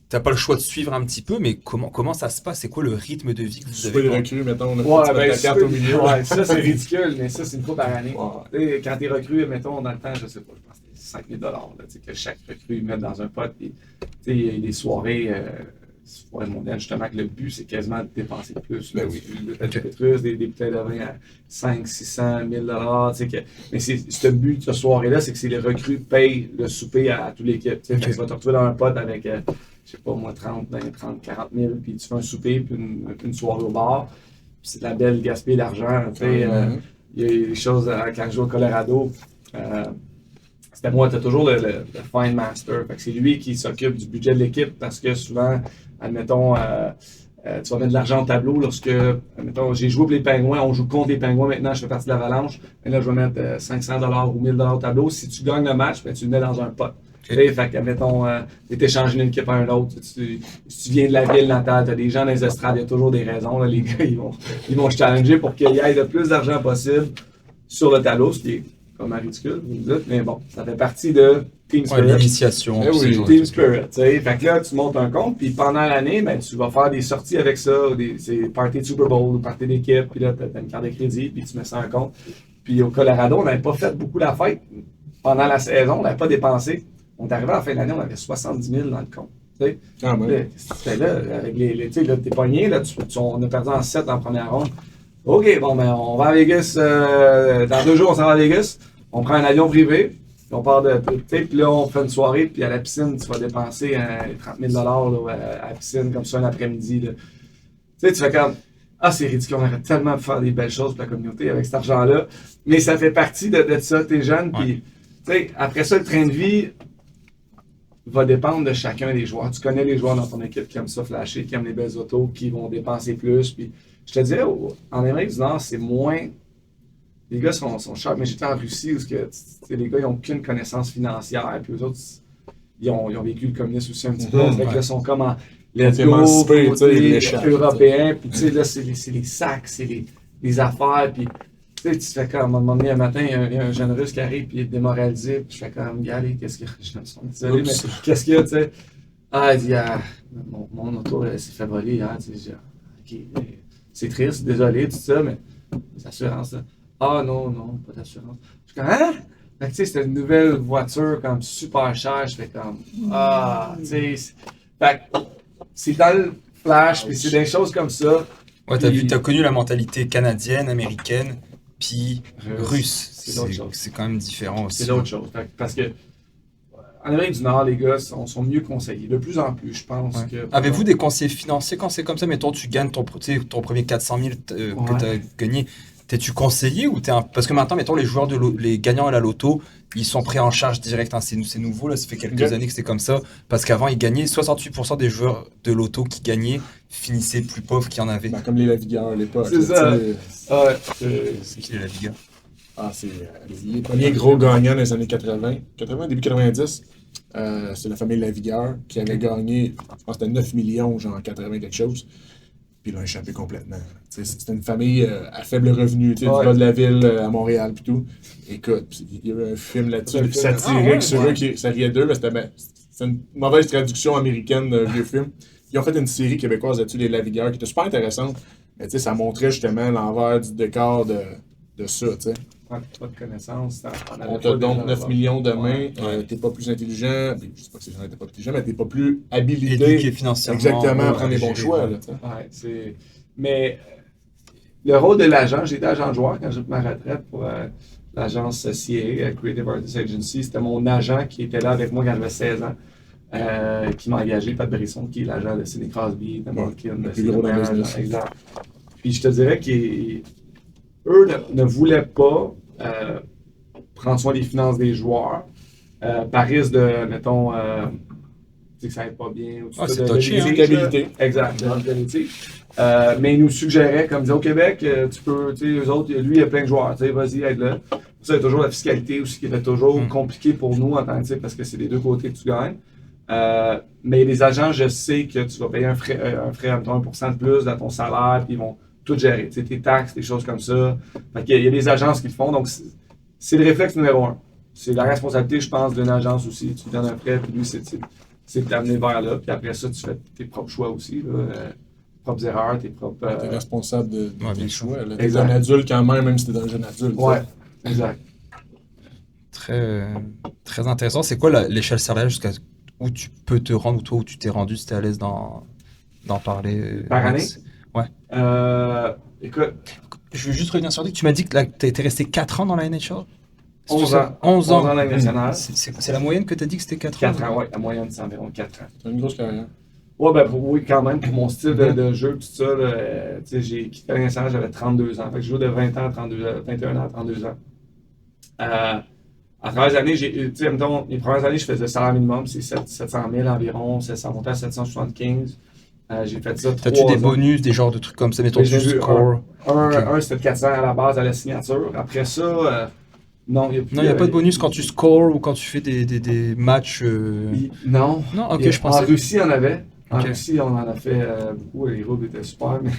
Speaker 1: t'as pas le choix de suivre un petit peu, mais comment ça se passe? C'est quoi le rythme de vie que vous avez?
Speaker 3: Les recrues, mettons, on
Speaker 2: a la carte au milieu. Ouais, ça c'est ridicule, mais ça c'est une fois par année. Ouais. Quand t'es recrue, mettons, dans le temps, je sais pas, je pense que c'est 5 000 $, que chaque recrue met dans un pot. Il y a des soirées mondiales, justement, que le but c'est quasiment de dépenser plus.
Speaker 3: Ben oui.
Speaker 2: Des bouteilles de vin à 500, 600, 1000 $. Mais ce but de cette soirée-là, c'est que les recrues payent le souper à toute l'équipe. Okay. Tu vas te retrouver dans un pot avec, je sais pas moi, 30, 40 000, puis tu fais un souper, puis une soirée au bar. Puis c'est de la belle gaspiller d'argent. Il y a des choses, quand je joue au Colorado, c'était moi, tu as toujours le Fine Master. Fait que c'est lui qui s'occupe du budget de l'équipe parce que souvent, admettons, tu vas mettre de l'argent au tableau lorsque, admettons, j'ai joué pour les Pingouins, on joue contre les Pingouins maintenant, je fais partie de l'Avalanche, mais là, je vais mettre 500 $ ou 1000 $ au tableau. Si tu gagnes le match, ben, tu le mets dans un pot. Okay. Fait que, admettons, tu es échangé d'une équipe à un autre. Si tu viens de la ville natale, tu as des gens dans les estrades, il y a toujours des raisons. Là, les gars, ils vont se challenger pour qu'il y ait le plus d'argent possible sur le tableau, ce qui est comme ridicule, vous me dites, mais bon, ça fait partie de Team Spirit.
Speaker 1: L'initiation.
Speaker 2: Team Spirit, tu sais. Fait que là, tu montes un compte, puis pendant l'année, ben, tu vas faire des sorties avec ça, c'est party de Super Bowl, ou party d'équipe, puis là, tu as une carte de crédit, puis tu mets ça en compte. Puis au Colorado, on n'avait pas fait beaucoup la fête. Pendant la saison, on n'avait pas dépensé. On est arrivé à la fin de l'année, on avait 70 000 dans le compte. Tu sais. C'était là, avec tu sais, là, t'es pogné, là, on a perdu en 7 en première ronde. OK, bon, ben, on va à Vegas. Dans 2 jours, on s'en va à Vegas. On prend un avion privé. Puis on part puis là, on fait une soirée. Puis à la piscine, tu vas dépenser 30 000 $ là, à la piscine, comme ça, un après-midi. Tu sais, tu fais comme, c'est ridicule. On arrête tellement de faire des belles choses pour la communauté avec cet argent-là. Mais ça fait partie de ça. T'es jeune. Puis, tu sais, après ça, le train de vie, va dépendre de chacun des joueurs. Tu connais les joueurs dans ton équipe qui aiment ça flasher, qui aiment les belles autos, qui vont dépenser plus. Puis, je te dirais, en Amérique du Nord, c'est moins. Les gars sont sharp, mais j'étais en Russie où les gars n'ont aucune connaissance financière. Puis eux autres, ils ont vécu le communisme aussi un petit peu. Fait que là, ils sont comme en let's go, européen. Puis tu sais, là, c'est les sacs, c'est les affaires. Puis tu sais, tu fais comme, à un moment donné, un matin, il y a un jeune russe qui arrive, puis il est démoralisé. Puis je fais comme, regardez, qu'est-ce qu'il y a? Je suis désolé, mais qu'est-ce qu'il y a, tu sais? Ah, il dit, mon auto s'est fait voler hier. Tu sais, ok, c'est triste, désolé, tout ça, mais les assurances, là. Ah non, pas d'assurance. Je suis comme, hein? Fait que tu sais, c'était une nouvelle voiture comme super chère. Je fais comme, tu sais. Fait que c'est dans le flash, puis c'est des choses comme ça.
Speaker 1: Ouais, t'as connu la mentalité canadienne, américaine, puis russe. C'est l'autre chose. C'est quand même différent aussi.
Speaker 2: C'est l'autre chose. Parce que en Amérique du Nord, les gars sont mieux conseillés. De plus en plus, je pense.
Speaker 1: Ouais. Avez-vous des conseillers financiers quand c'est comme ça? Mettons, tu gagnes ton premier 400 000 que tu as gagné. T'es-tu conseillé ou parce que maintenant, mettons, les joueurs les gagnants à la loto, ils sont pris en charge direct. Hein. C'est nouveau, là, ça fait quelques années que c'est comme ça. Parce qu'avant, ils gagnaient 68% des joueurs de loto qui gagnaient finissaient plus pauvres qu'il y en avait.
Speaker 3: Comme les Lavigueur à l'époque.
Speaker 2: C'est ça.
Speaker 1: C'est qui les Lavigueur?
Speaker 3: C'est les premiers gros gagnants des années 80, début 90. C'est la famille Lavigueur qui avait gagné, je pense que c'était 9 millions, genre 80 quelque chose. Puis ils l'ont échappé complètement. C'était une famille à faible revenu, du bas de la ville à Montréal pis tout. Écoute, il y avait un film là-dessus, satirique sur eux, ça riait d'eux, mais c'était une mauvaise traduction américaine d'un vieux film. Ils ont fait une série québécoise là-dessus, les Lavigueurs, qui était super intéressante. Mais ça montrait justement l'envers du décor de ça, tu sais.
Speaker 2: Pas de connaissances.
Speaker 3: On te donne 9 millions demain, t'es pas plus intelligent, je sais pas que ces gens n'étaient pas intelligents, mais t'es pas plus habilité.
Speaker 1: Éduqué financièrement.
Speaker 3: Exactement, à prendre les bons choix. Là,
Speaker 2: mais le rôle de l'agent, j'étais agent de joueur quand j'ai pris ma retraite pour l'agence CA, Creative Artists Agency. C'était mon agent qui était là avec moi quand j'avais 16 ans, qui m'a engagé, Pat Brisson, qui est l'agent de Sidney Crosby, de Malkin, de Sidney. Exact. Puis je te dirais qu'eux ne voulaient pas prendre soin des finances des joueurs par risque de, mettons, que ça aide pas bien.
Speaker 1: C'est touché,
Speaker 3: stabilité.
Speaker 2: Exact, mais ils nous suggéraient, comme disait au Québec, tu peux, eux autres, lui, il y a plein de joueurs, vas-y, aide-le. Ça, il y a toujours la fiscalité aussi qui était toujours compliquée pour nous en tant que parce que c'est des deux côtés que tu gagnes. Mais les agents, je sais que tu vas payer un frais mettons, 1% de plus dans ton salaire, puis ils vont tout gérer, tes taxes, des choses comme ça. Fait qu'il y a des agences qui le font, donc c'est le réflexe numéro 1. C'est la responsabilité, je pense, d'une agence aussi. Tu lui donnes un prêt, puis lui, c'est de t'amener vers là. Puis après ça, tu fais tes propres choix aussi. Tes propres erreurs, tes propres.
Speaker 3: T'es responsable de tes choix.
Speaker 2: T'es
Speaker 3: un adulte quand même si t'es un jeune adulte.
Speaker 2: Ouais, exact.
Speaker 1: Très, très intéressant. C'est quoi l'échelle salariale jusqu'à où tu peux te rendre, ou toi, où tu t'es rendu, si t'es à l'aise d'en parler?
Speaker 2: Par année?
Speaker 1: Ouais.
Speaker 2: Écoute.
Speaker 1: Je veux juste revenir sur tu m'as dit que tu étais resté 4 ans dans la NHL?
Speaker 2: 11 ans.
Speaker 1: 11 ans
Speaker 2: dans la Ligue nationale.
Speaker 1: C'est la moyenne que tu as dit que c'était 4 ans?
Speaker 2: 4 ans, oui. La moyenne, c'est environ 4 ans.
Speaker 3: C'est une grosse carrière.
Speaker 2: Ouais, oui, quand même. Pour mon style de jeu, tout ça, j'ai quitté la Ligue nationale, j'avais 32 ans. Fait que je joue de 20 ans à 21 ans à 32 ans. À travers les années, mettons, les premières années, je faisais le salaire minimum, c'est 700 000 environ, ça montait à 775. J'ai fait ça 3 ans.
Speaker 1: T'as-tu des bonus, des genres de trucs comme ça, mettons, tu score?
Speaker 2: Un, c'était de 400 à la base à la signature. Après ça, non, il n'y a plus.
Speaker 1: Non, il n'y a pas de bonus quand tu scores ou quand tu fais des matchs.
Speaker 2: Non.
Speaker 1: Non, ok, je pensais.
Speaker 2: En Russie, il y en avait. En
Speaker 1: Okay.
Speaker 2: Russie, on en a fait beaucoup. Les roubles étaient super, mais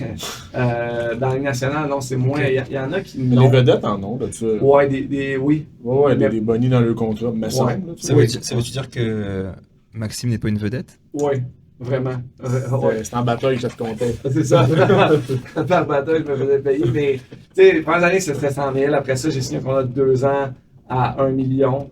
Speaker 2: dans la Ligue nationale, non, c'est moins. Il y en a qui.
Speaker 3: Mais les vedettes en ont, là-dessus.
Speaker 2: Ouais, oui.
Speaker 3: Ouais, des bonus dans le contrat, me semble.
Speaker 1: Ça veut-tu dire que Maxime n'est pas une vedette?
Speaker 2: Oui. Vraiment.
Speaker 3: C'était en bataille que ça te comptait.
Speaker 2: C'est ça. Par bataille, je me faisais payer. Mais, tu sais, les premières années, c'était 100 000. Après ça, j'ai signé un contrat de 2 ans à 1 million.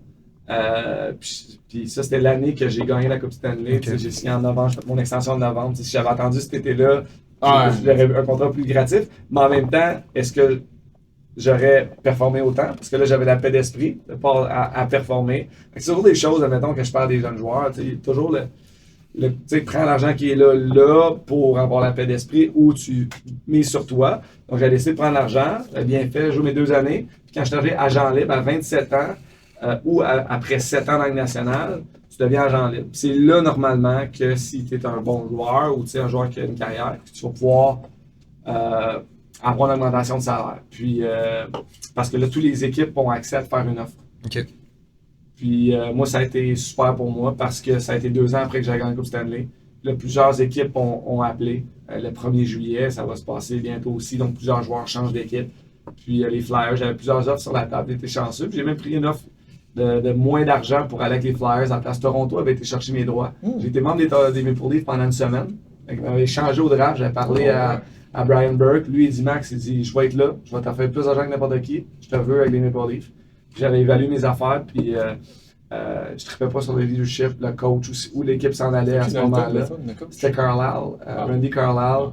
Speaker 2: Puis ça, c'était l'année que j'ai gagné la Coupe Stanley. Okay. J'ai signé en novembre, j'ai fait mon extension en novembre. Si j'avais attendu cet été-là, j'aurais eu un contrat plus lucratif. Mais en même temps, est-ce que j'aurais performé autant? Parce que là, j'avais la paix d'esprit de pas à performer. C'est toujours des choses, admettons, que je parle des jeunes joueurs. Toujours tu prends l'argent qui est là pour avoir la paix d'esprit ou tu mises sur toi. Donc, j'ai décidé de prendre l'argent, j'ai bien fait, j'ai joué mes 2 années. Puis quand je suis arrivé agent libre à 27 ans ou après 7 ans dans la Ligue nationale, tu deviens agent libre. C'est là, normalement, que si tu es un bon joueur ou un joueur qui a une carrière, que tu vas pouvoir avoir une augmentation de salaire. Puis, parce que là, toutes les équipes ont accès à te faire une offre.
Speaker 1: OK.
Speaker 2: Puis, moi, ça a été super pour moi parce que ça a été 2 ans après que j'ai gagné la Coupe Stanley. Là, plusieurs équipes ont appelé. Le 1er juillet, ça va se passer bientôt aussi. Donc, plusieurs joueurs changent d'équipe. Puis, les Flyers, j'avais plusieurs offres sur la table. J'étais chanceux. Puis, j'ai même pris une offre de moins d'argent pour aller avec les Flyers. À la place Toronto avait été chercher mes droits. J'ai été membre des Maple Leafs pendant une semaine. Il m'avait changé au draft. J'avais parlé à Brian Burke. Lui, il dit Max, il dit je vais être là. Je vais t'en faire plus d'argent que n'importe qui. Je te veux avec les Maple Leafs. Puis, j'avais évalué mes affaires. Puis, je ne trippais pas sur le leadership, le coach où l'équipe s'en allait à ce moment-là. C'était Carlisle, Randy Carlisle,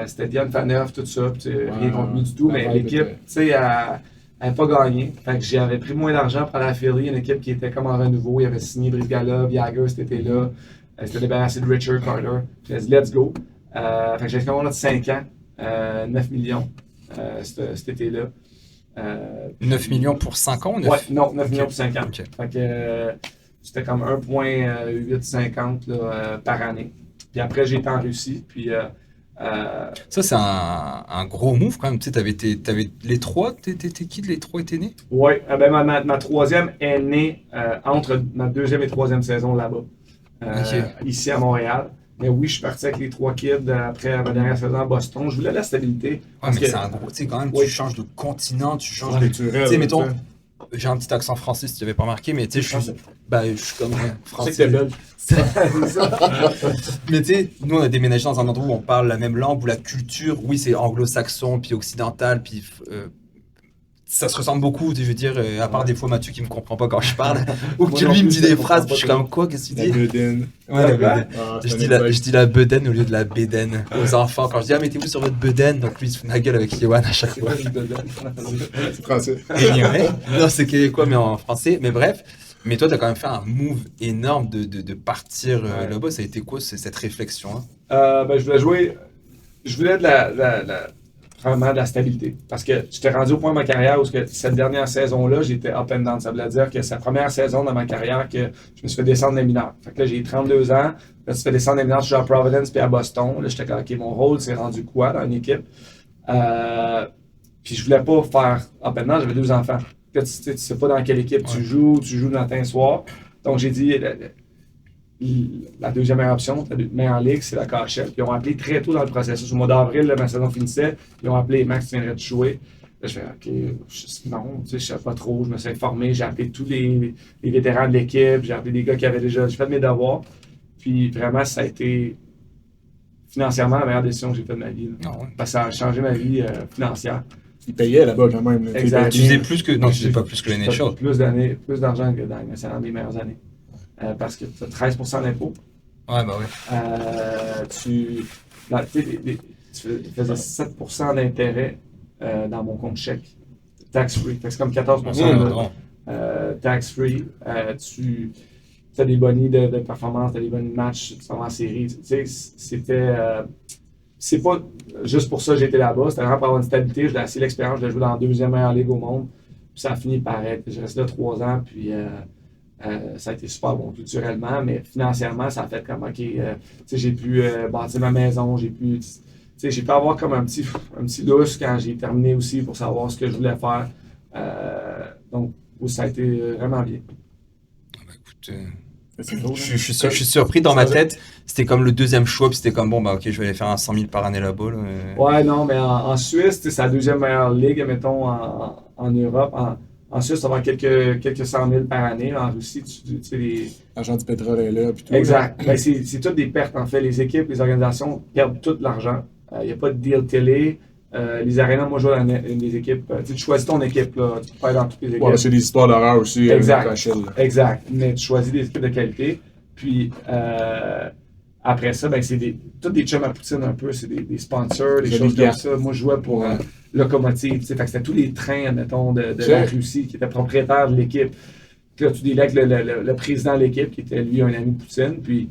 Speaker 2: c'était Diane Phaneuf, tout ça. Rien contre lui du tout, mais l'équipe, tu sais, elle n'avait pas gagné. Fait que j'avais pris moins d'argent pour aller à Philly, une équipe qui était comme en renouveau. Il avait signé Brice Galov, Jagger cet été-là. C'était débarrassé de Richard Carter. J'ai dit, let's go. Fait que j'ai fait un contrat de 5 ans, 9 millions cet été-là.
Speaker 1: 9 millions pour 5 ans ou 9?
Speaker 2: Ouais, non, 9 millions pour 5 ans.
Speaker 1: Okay.
Speaker 2: Fait que c'était comme 1,850 par année. Puis après, j'ai été en Russie. Puis,
Speaker 1: ça, c'est un gros move quand même. Tu sais, t'avais les trois. T'es qui de les trois étaient nés?
Speaker 2: Oui, ben ma troisième est née entre ma deuxième et troisième saison là-bas, ici à Montréal. Mais oui, je suis parti avec les 3 kids après ma dernière saison à Boston. Je voulais la stabilité.
Speaker 1: Ouais, mais c'est un gros. Tu sais, quand même, tu changes de continent, tu changes de. Tu
Speaker 3: sais,
Speaker 1: mettons, j'ai un petit accent français si tu n'avais pas remarqué, mais tu sais, je suis comme français.
Speaker 3: C'est que
Speaker 1: Mais tu sais, nous, on a déménagé dans un endroit où on parle la même langue, où la culture, oui, c'est anglo-saxon, puis occidental, puis. Ça se ressemble beaucoup, je veux dire, à part des fois Mathieu qui me comprend pas quand je parle, ou qui lui me dit des phrases, puis je suis comme quoi, qu'est-ce que tu dis?
Speaker 3: La bedaine.
Speaker 1: Ouais, la bedaine. Je dis la bedaine au lieu de la bédaine aux enfants. Quand je dis, ah, mettez-vous sur votre bedaine, donc lui il se fout de la gueule avec Yoann à chaque fois.
Speaker 3: C'est français.
Speaker 1: Non, c'est québécois, mais en français. Mais bref, mais toi, tu as quand même fait un move énorme de partir là-bas. Ça a été quoi cette réflexion?
Speaker 2: Ben, je voulais vraiment de la stabilité. Parce que j'étais rendu au point de ma carrière où cette dernière saison-là, j'étais up and down. Ça veut dire que c'est la première saison de ma carrière que je me suis fait descendre des mineurs. Fait que là, j'ai 32 ans. Là, tu te fais descendre des mineurs, je suis à Providence puis à Boston. Là, j'étais comme, OK, mon rôle, c'est rendu quoi dans une équipe? Puis je voulais pas faire up and down, j'avais 2 enfants. Là, tu sais pas dans quelle équipe tu joues le matin, soir. Donc, j'ai dit, la deuxième meilleure option, la meilleure ligue, c'est la KHL. Puis ils ont appelé très tôt dans le processus. Au mois d'avril, ma saison finissait. Ils ont appelé Max, tu viendrais de jouer. Là, je fais OK, non, tu sais, je sais pas trop. Je me suis informé. J'ai appelé tous les vétérans de l'équipe. J'ai appelé des gars qui avaient déjà. J'ai fait mes devoirs. Puis vraiment, ça a été financièrement la meilleure décision que j'ai faite de ma vie. Parce que ça a changé ma vie financière.
Speaker 3: Ils payaient là-bas quand même. Là.
Speaker 2: Exact.
Speaker 1: Tu faisais plus que. Non, tu faisais pas plus que les NHL.
Speaker 2: Plus d'argent que dans les meilleures années. Parce que tu as 13% d'impôts.
Speaker 1: Ouais, bah ouais.
Speaker 2: Tu faisais 7% d'intérêt dans mon compte chèque. Tax-free. C'est comme 14% tax-free. Tu as des bonnies de performance, tu as des bonnies de match, tu t'en vas en série. Tu sais, c'était. C'est pas juste pour ça que j'étais là-bas. C'était vraiment pour avoir une stabilité. J'ai assez l'expérience de jouer dans la 2e meilleure ligue au monde. Puis ça a fini par être. J'ai resté là 3 ans. Puis. Ça a été super bon culturellement, mais financièrement, ça a fait comme, OK, j'ai pu bâtir ma maison, j'ai pu avoir comme un petit lousse quand j'ai terminé aussi pour savoir ce que je voulais faire. Donc, ça a été vraiment bien.
Speaker 1: Bah, écoute, je suis surpris dans ma tête. C'était comme le 2e choix, puis c'était comme, bon, bah, OK, je vais aller faire un 100 000 par année là-bas. Là.
Speaker 2: Ouais, non, mais en Suisse, c'est la 2e meilleure ligue, mettons, en Europe. En Suisse, ça va quelques 100 000 par année. En Russie, tu sais,
Speaker 3: l'argent du pétrole est là. Puis tout,
Speaker 2: exact. Ben, c'est toutes des pertes, en fait. Les équipes, les organisations perdent tout l'argent. Il n'y a pas de deal télé. Les arénas, moi, je joue dans des équipes. Tu choisis ton équipe, là. Tu peux pas aller dans toutes les équipes.
Speaker 3: Ouais, c'est des histoires d'horreur aussi.
Speaker 2: Exact. Exact. Mais tu choisis des équipes de qualité. Puis, après ça, ben, c'est toutes des chums à poutine un peu. C'est des sponsors, des choses comme ça. Moi, je jouais pour Locomotive. Fait que c'était tous les trains, admettons, de la Russie qui étaient propriétaires de l'équipe. Puis là, tu délais avec le président de l'équipe qui était, lui, un ami de Poutine. Puis,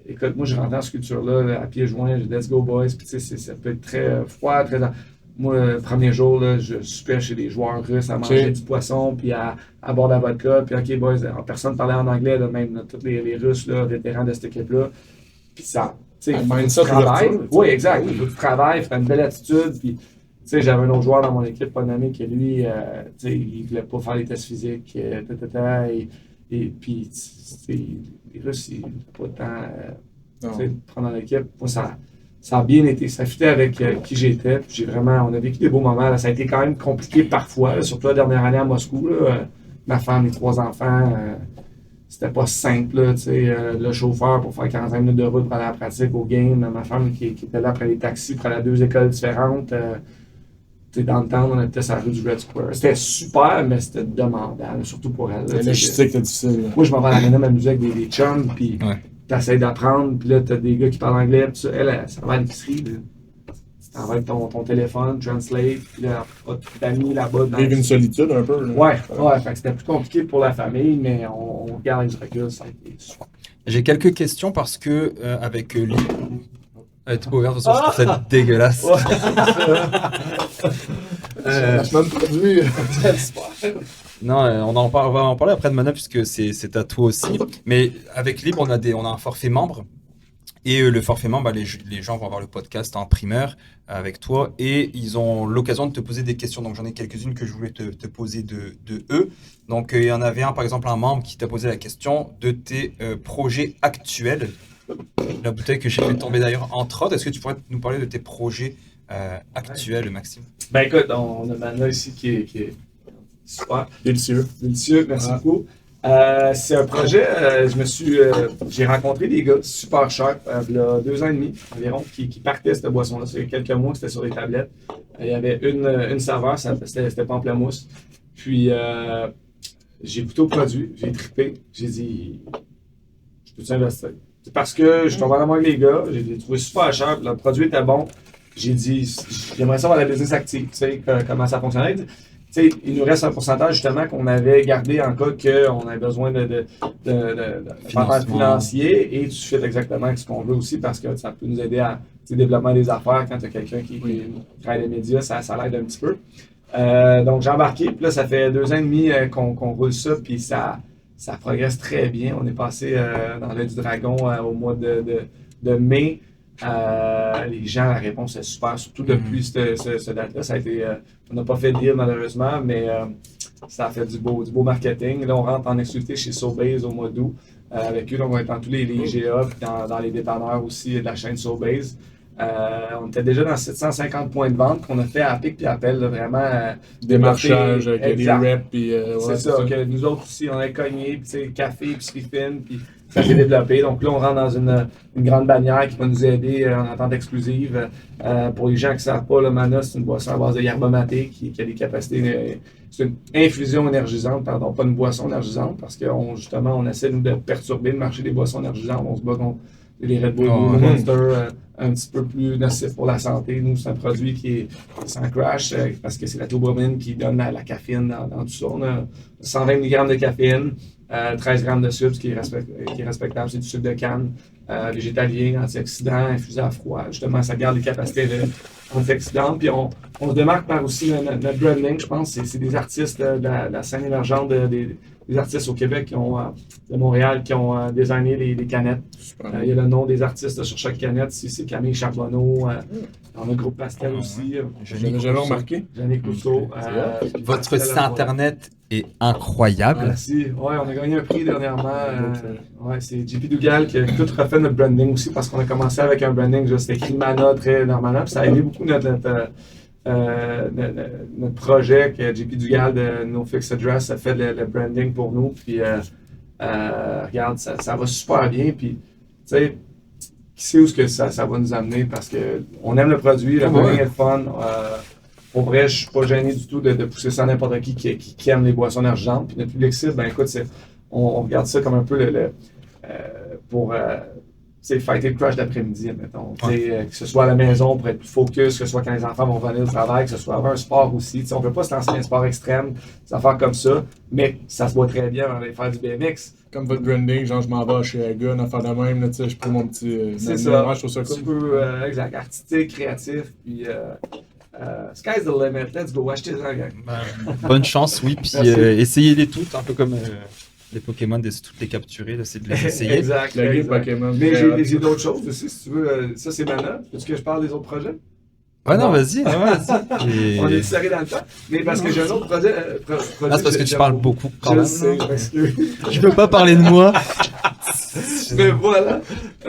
Speaker 2: écoute, moi, je rentrais dans cette culture-là à pieds joints. Je dis, let's go, boys. Puis, tu sais, ça peut être très froid, très. Moi, le premier jour, là, je soupais chez des joueurs russes à manger du poisson, puis à boire de la vodka. Puis, OK, boys, personne parlait en anglais, là, même là, tous les Russes, là, vétérans de cette équipe-là. Puis ça, tu sais, tu travailles. Oui, exact. Il faut que tu travailles, tu as une belle attitude. Puis, tu sais, j'avais un autre joueur dans mon équipe, pas nommé, qui lui, tu sais, il voulait pas faire les tests physiques, et puis, tu sais, les Russes, ils n'ont pas le temps de prendre dans l'équipe. Moi, ça a bien été. Ça fitait avec qui j'étais. On a vécu des beaux moments. Là. Ça a été quand même compliqué parfois, là, surtout la dernière année à Moscou. Là, ma femme, mes 3 enfants, c'était pas simple. Là, le chauffeur pour faire 45 minutes de route pour aller à la pratique au game. Ma femme qui était là après les taxis pour aller à 2 écoles différentes. Dans le temps, on était sur la rue du Red Square. C'était super, mais c'était demandant, surtout pour elle.
Speaker 3: La logistique était difficile.
Speaker 2: Moi, je m'en vais à la maison m'amuser avec des chums, puis t'essayes d'apprendre, puis là, t'as des gars qui parlent anglais, puis ça, elle, ça va à l'épicerie, tu t'en vas avec ton téléphone, translate, puis là, t'as mis là-bas.
Speaker 3: Vivre une solitude un peu. Là.
Speaker 2: Ouais, fait que c'était plus compliqué pour la famille, mais on regarde avec du recul, ça a été super.
Speaker 1: J'ai quelques questions parce que, avec lui. Tu peux ouvrir, de toute façon, je trouve ça dégueulasse.
Speaker 3: La semaine produit.
Speaker 1: Non, on va en parler après de Mana puisque c'est à toi aussi. Mais avec Libre, on a un forfait membre. Et le forfait membre, les gens vont avoir le podcast en primeur avec toi et ils ont l'occasion de te poser des questions. Donc j'en ai quelques-unes que je voulais te poser de eux. Donc il y en avait un, par exemple, un membre qui t'a posé la question de tes projets actuels. La bouteille que j'ai fait tomber d'ailleurs entre autres. Est-ce que tu pourrais nous parler de tes projets actuels, Maxime?
Speaker 2: Ben écoute, on a Mana ici qui est super.
Speaker 3: Délicieux,
Speaker 2: merci beaucoup. C'est un projet, j'ai rencontré des gars super sharp il y a 2 ans et demi environ qui partaient cette boisson-là. Ça fait quelques mois que c'était sur les tablettes. Il y avait une saveur, c'était pamplemousse. Puis j'ai goûté au produit, j'ai trippé, j'ai dit, je peux-tu investir? C'est parce que je suis tombé en amour avec les gars, j'ai trouvé super cher, le produit était bon. J'ai dit, j'aimerais savoir la business active, tu sais, comment ça fonctionnait. Tu sais, il nous reste un pourcentage justement qu'on avait gardé en cas qu'on avait besoin de financier et tu fais exactement ce qu'on veut aussi parce que ça peut nous aider à développement des affaires quand tu as quelqu'un qui travaille les médias, ça l'aide un petit peu. Donc j'ai embarqué, puis là ça fait 2 ans et demi qu'on roule ça, puis ça progresse très bien. On est passé dans l'œil du dragon au mois de mai. Les gens, la réponse est super, surtout depuis ce date-là. Ça a été, on n'a pas fait de deal malheureusement, mais ça a fait du beau marketing. Là, on rentre en exclusivité chez Sobeys au mois d'août. Avec eux, on va être dans tous les GA, puis dans les dépanneurs aussi de la chaîne Sobeys. On était déjà dans 750 points de vente qu'on a fait à pic et appel, là, vraiment.
Speaker 3: Démarchage avec des reps.
Speaker 2: C'est ça, que nous autres aussi, on a cogné, puis café, puis fine, puis ça s'est développé. Donc là, on rentre dans une grande bannière qui va nous aider en attente exclusive. Pour les gens qui ne savent pas, le Mana, c'est une boisson à base de yerba maté qui a des capacités. C'est une infusion énergisante, pardon, pas une boisson énergisante, parce que justement, on essaie nous de perturber le marché des boissons énergisantes. On se bat contre les Red Bull, les Monster, un petit peu plus nocif pour la santé. Nous, c'est un produit qui est sans crash parce que c'est la théobromine qui donne la caféine dans tout ça. On a 120 mg de caféine, 13 g de sucre, ce qui est respectable. C'est du sucre de canne, végétalien, antioxydant, infusé à froid. Justement, ça garde les capacités antioxydantes. Puis on se démarque par aussi notre branding, je pense. C'est des artistes de la scène émergente, des artistes au Québec de Montréal qui ont designé les canettes. Il y a le nom des artistes sur chaque canette. C'est Camille Charbonneau. On a le groupe Pastel aussi.
Speaker 3: J'avais jamais remarqué.
Speaker 2: Jannick Cousseau.
Speaker 1: Votre site internet est incroyable.
Speaker 2: Merci. Ouais, on a gagné un prix dernièrement. C'est JP Dugal qui a tout refait notre branding aussi parce qu'on a commencé avec un branding. C'était écrit Mana très normalement. Puis ça a aidé beaucoup notre projet que JP Dugal de No Fixed Address a fait le branding pour nous. Puis regarde, ça va super bien. Puis tu sais, qui sait où ce que ça va nous amener parce qu'on aime le produit, le branding est le fun. Pour vrai, je suis pas gêné du tout de pousser ça à n'importe qui aime les boissons énergisantes. Puis notre public cible, ben écoute, on regarde ça comme un peu pour fighter le crush d'après-midi, admettons. Que ce soit à la maison pour être plus focus, que ce soit quand les enfants vont venir au travail, que ce soit avoir un sport aussi. On ne peut pas se lancer dans un sport extrême, des affaires comme ça, mais ça se voit très bien en aller faire du BMX.
Speaker 3: Comme votre branding, genre je m'en vais chez Hagun, à faire de même, là, je prends mon petit.
Speaker 2: C'est ça.
Speaker 3: Je trouve ça cool.
Speaker 2: Un petit peu exact, artistique, créatif, puis Sky's the limit, let's go, achetez-en, gang.
Speaker 1: Bonne chance, oui. Puis essayez-les toutes, un peu comme les Pokémon, toutes les capturer, d'essayer de les essayer.
Speaker 2: Exact.
Speaker 3: Le game Pokémon.
Speaker 2: Mais j'ai d'autres choses aussi, si tu veux. Ça, c'est maintenant. Veux-tu que je parle des autres projets?
Speaker 1: Ouais, non, vas-y. vas-y.
Speaker 2: On est serré dans le temps. Mais parce que j'ai un autre projet.
Speaker 1: C'est parce que tu parles beaucoup quand même.
Speaker 2: Je sais, parce que...
Speaker 1: Je peux pas parler de moi.
Speaker 2: Mais voilà.